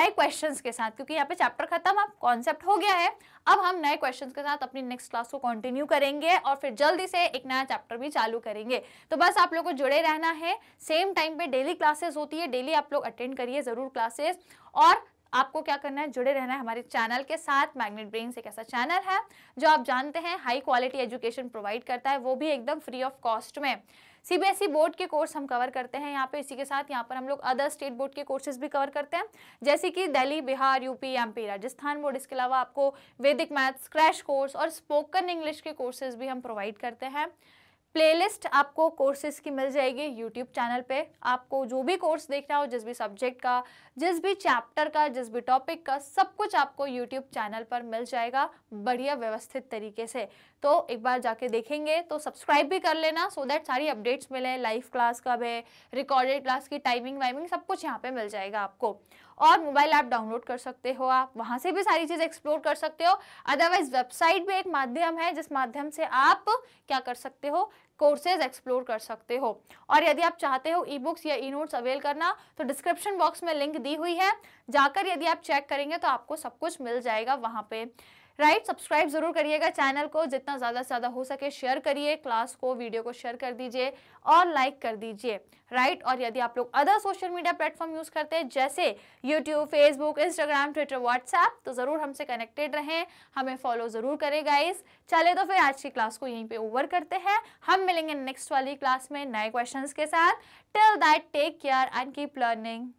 क्वेश्चंस के साथ, क्योंकि यहाँ पे चैप्टर खत्म, अब कॉन्सेप्ट हो गया है। अब हम नए क्वेश्चंस के साथ अपनी नेक्स्ट क्लास को कंटिन्यू करेंगे और फिर जल्दी से एक नया चैप्टर भी चालू करेंगे। तो बस आप लोग को जुड़े रहना है, सेम टाइम पे डेली क्लासेस होती है, डेली आप लोग अटेंड करिए जरूर क्लासेस, और आपको क्या करना है, जुड़े रहना है हमारे चैनल के साथ। मैग्नेट ब्रेन्स एक ऐसा चैनल है जो आप जानते हैं हाई क्वालिटी एजुकेशन प्रोवाइड करता है, वो भी एकदम फ्री ऑफ कॉस्ट में। सीबीएसई बोर्ड के कोर्स हम कवर करते हैं यहाँ पे, इसी के साथ यहाँ पर हम लोग अदर स्टेट बोर्ड के कोर्सेज भी कवर करते हैं, जैसे कि Delhi, Bihar, UP, MP, Rajasthan board. इसके अलावा आपको वैदिक मैथ्स क्रैश कोर्स और स्पोकन इंग्लिश के कोर्सेज भी हम प्रोवाइड करते हैं। प्लेलिस्ट आपको कोर्सेज की मिल जाएगी यूट्यूब चैनल पे। आपको जो भी कोर्स देखना हो, जिस भी सब्जेक्ट का, जिस भी चैप्टर का, जिस भी टॉपिक का, सब कुछ आपको यूट्यूब चैनल पर मिल जाएगा बढ़िया व्यवस्थित तरीके से। तो एक बार जाके देखेंगे तो सब्सक्राइब भी कर लेना, सो दैट सारी अपडेट्स मिले, लाइव क्लास कब है, रिकॉर्डेड क्लास की टाइमिंग वाइमिंग सब कुछ यहाँ पे मिल जाएगा आपको। और मोबाइल ऐप डाउनलोड कर सकते हो आप, वहां से भी सारी चीज़ एक्सप्लोर कर सकते हो। अदरवाइज वेबसाइट भी एक माध्यम है जिस माध्यम से आप क्या कर सकते हो, कोर्सेज एक्सप्लोर कर सकते हो। और यदि आप चाहते हो ई बुक्स या ई नोट्स अवेल करना, तो डिस्क्रिप्शन बॉक्स में लिंक दी हुई है, जाकर यदि आप चेक करेंगे तो आपको सब कुछ मिल जाएगा वहां पे, राइट। सब्सक्राइब जरूर करिएगा चैनल को, जितना ज़्यादा से ज़्यादा हो सके शेयर करिए, क्लास को, वीडियो को शेयर कर दीजिए और लाइक कर दीजिए, राइट। और यदि आप लोग other social media platform use करते हैं जैसे YouTube, Facebook, Instagram, Twitter, WhatsApp, तो ज़रूर हमसे कनेक्टेड रहें, हमें फॉलो ज़रूर करें गाइस। चले तो फिर आज की क्लास को यहीं पे ओवर करते हैं, हम मिलेंगे नेक्स्ट वाली क्लास में नए क्वेश्चंस के साथ। Till that take care and keep learning.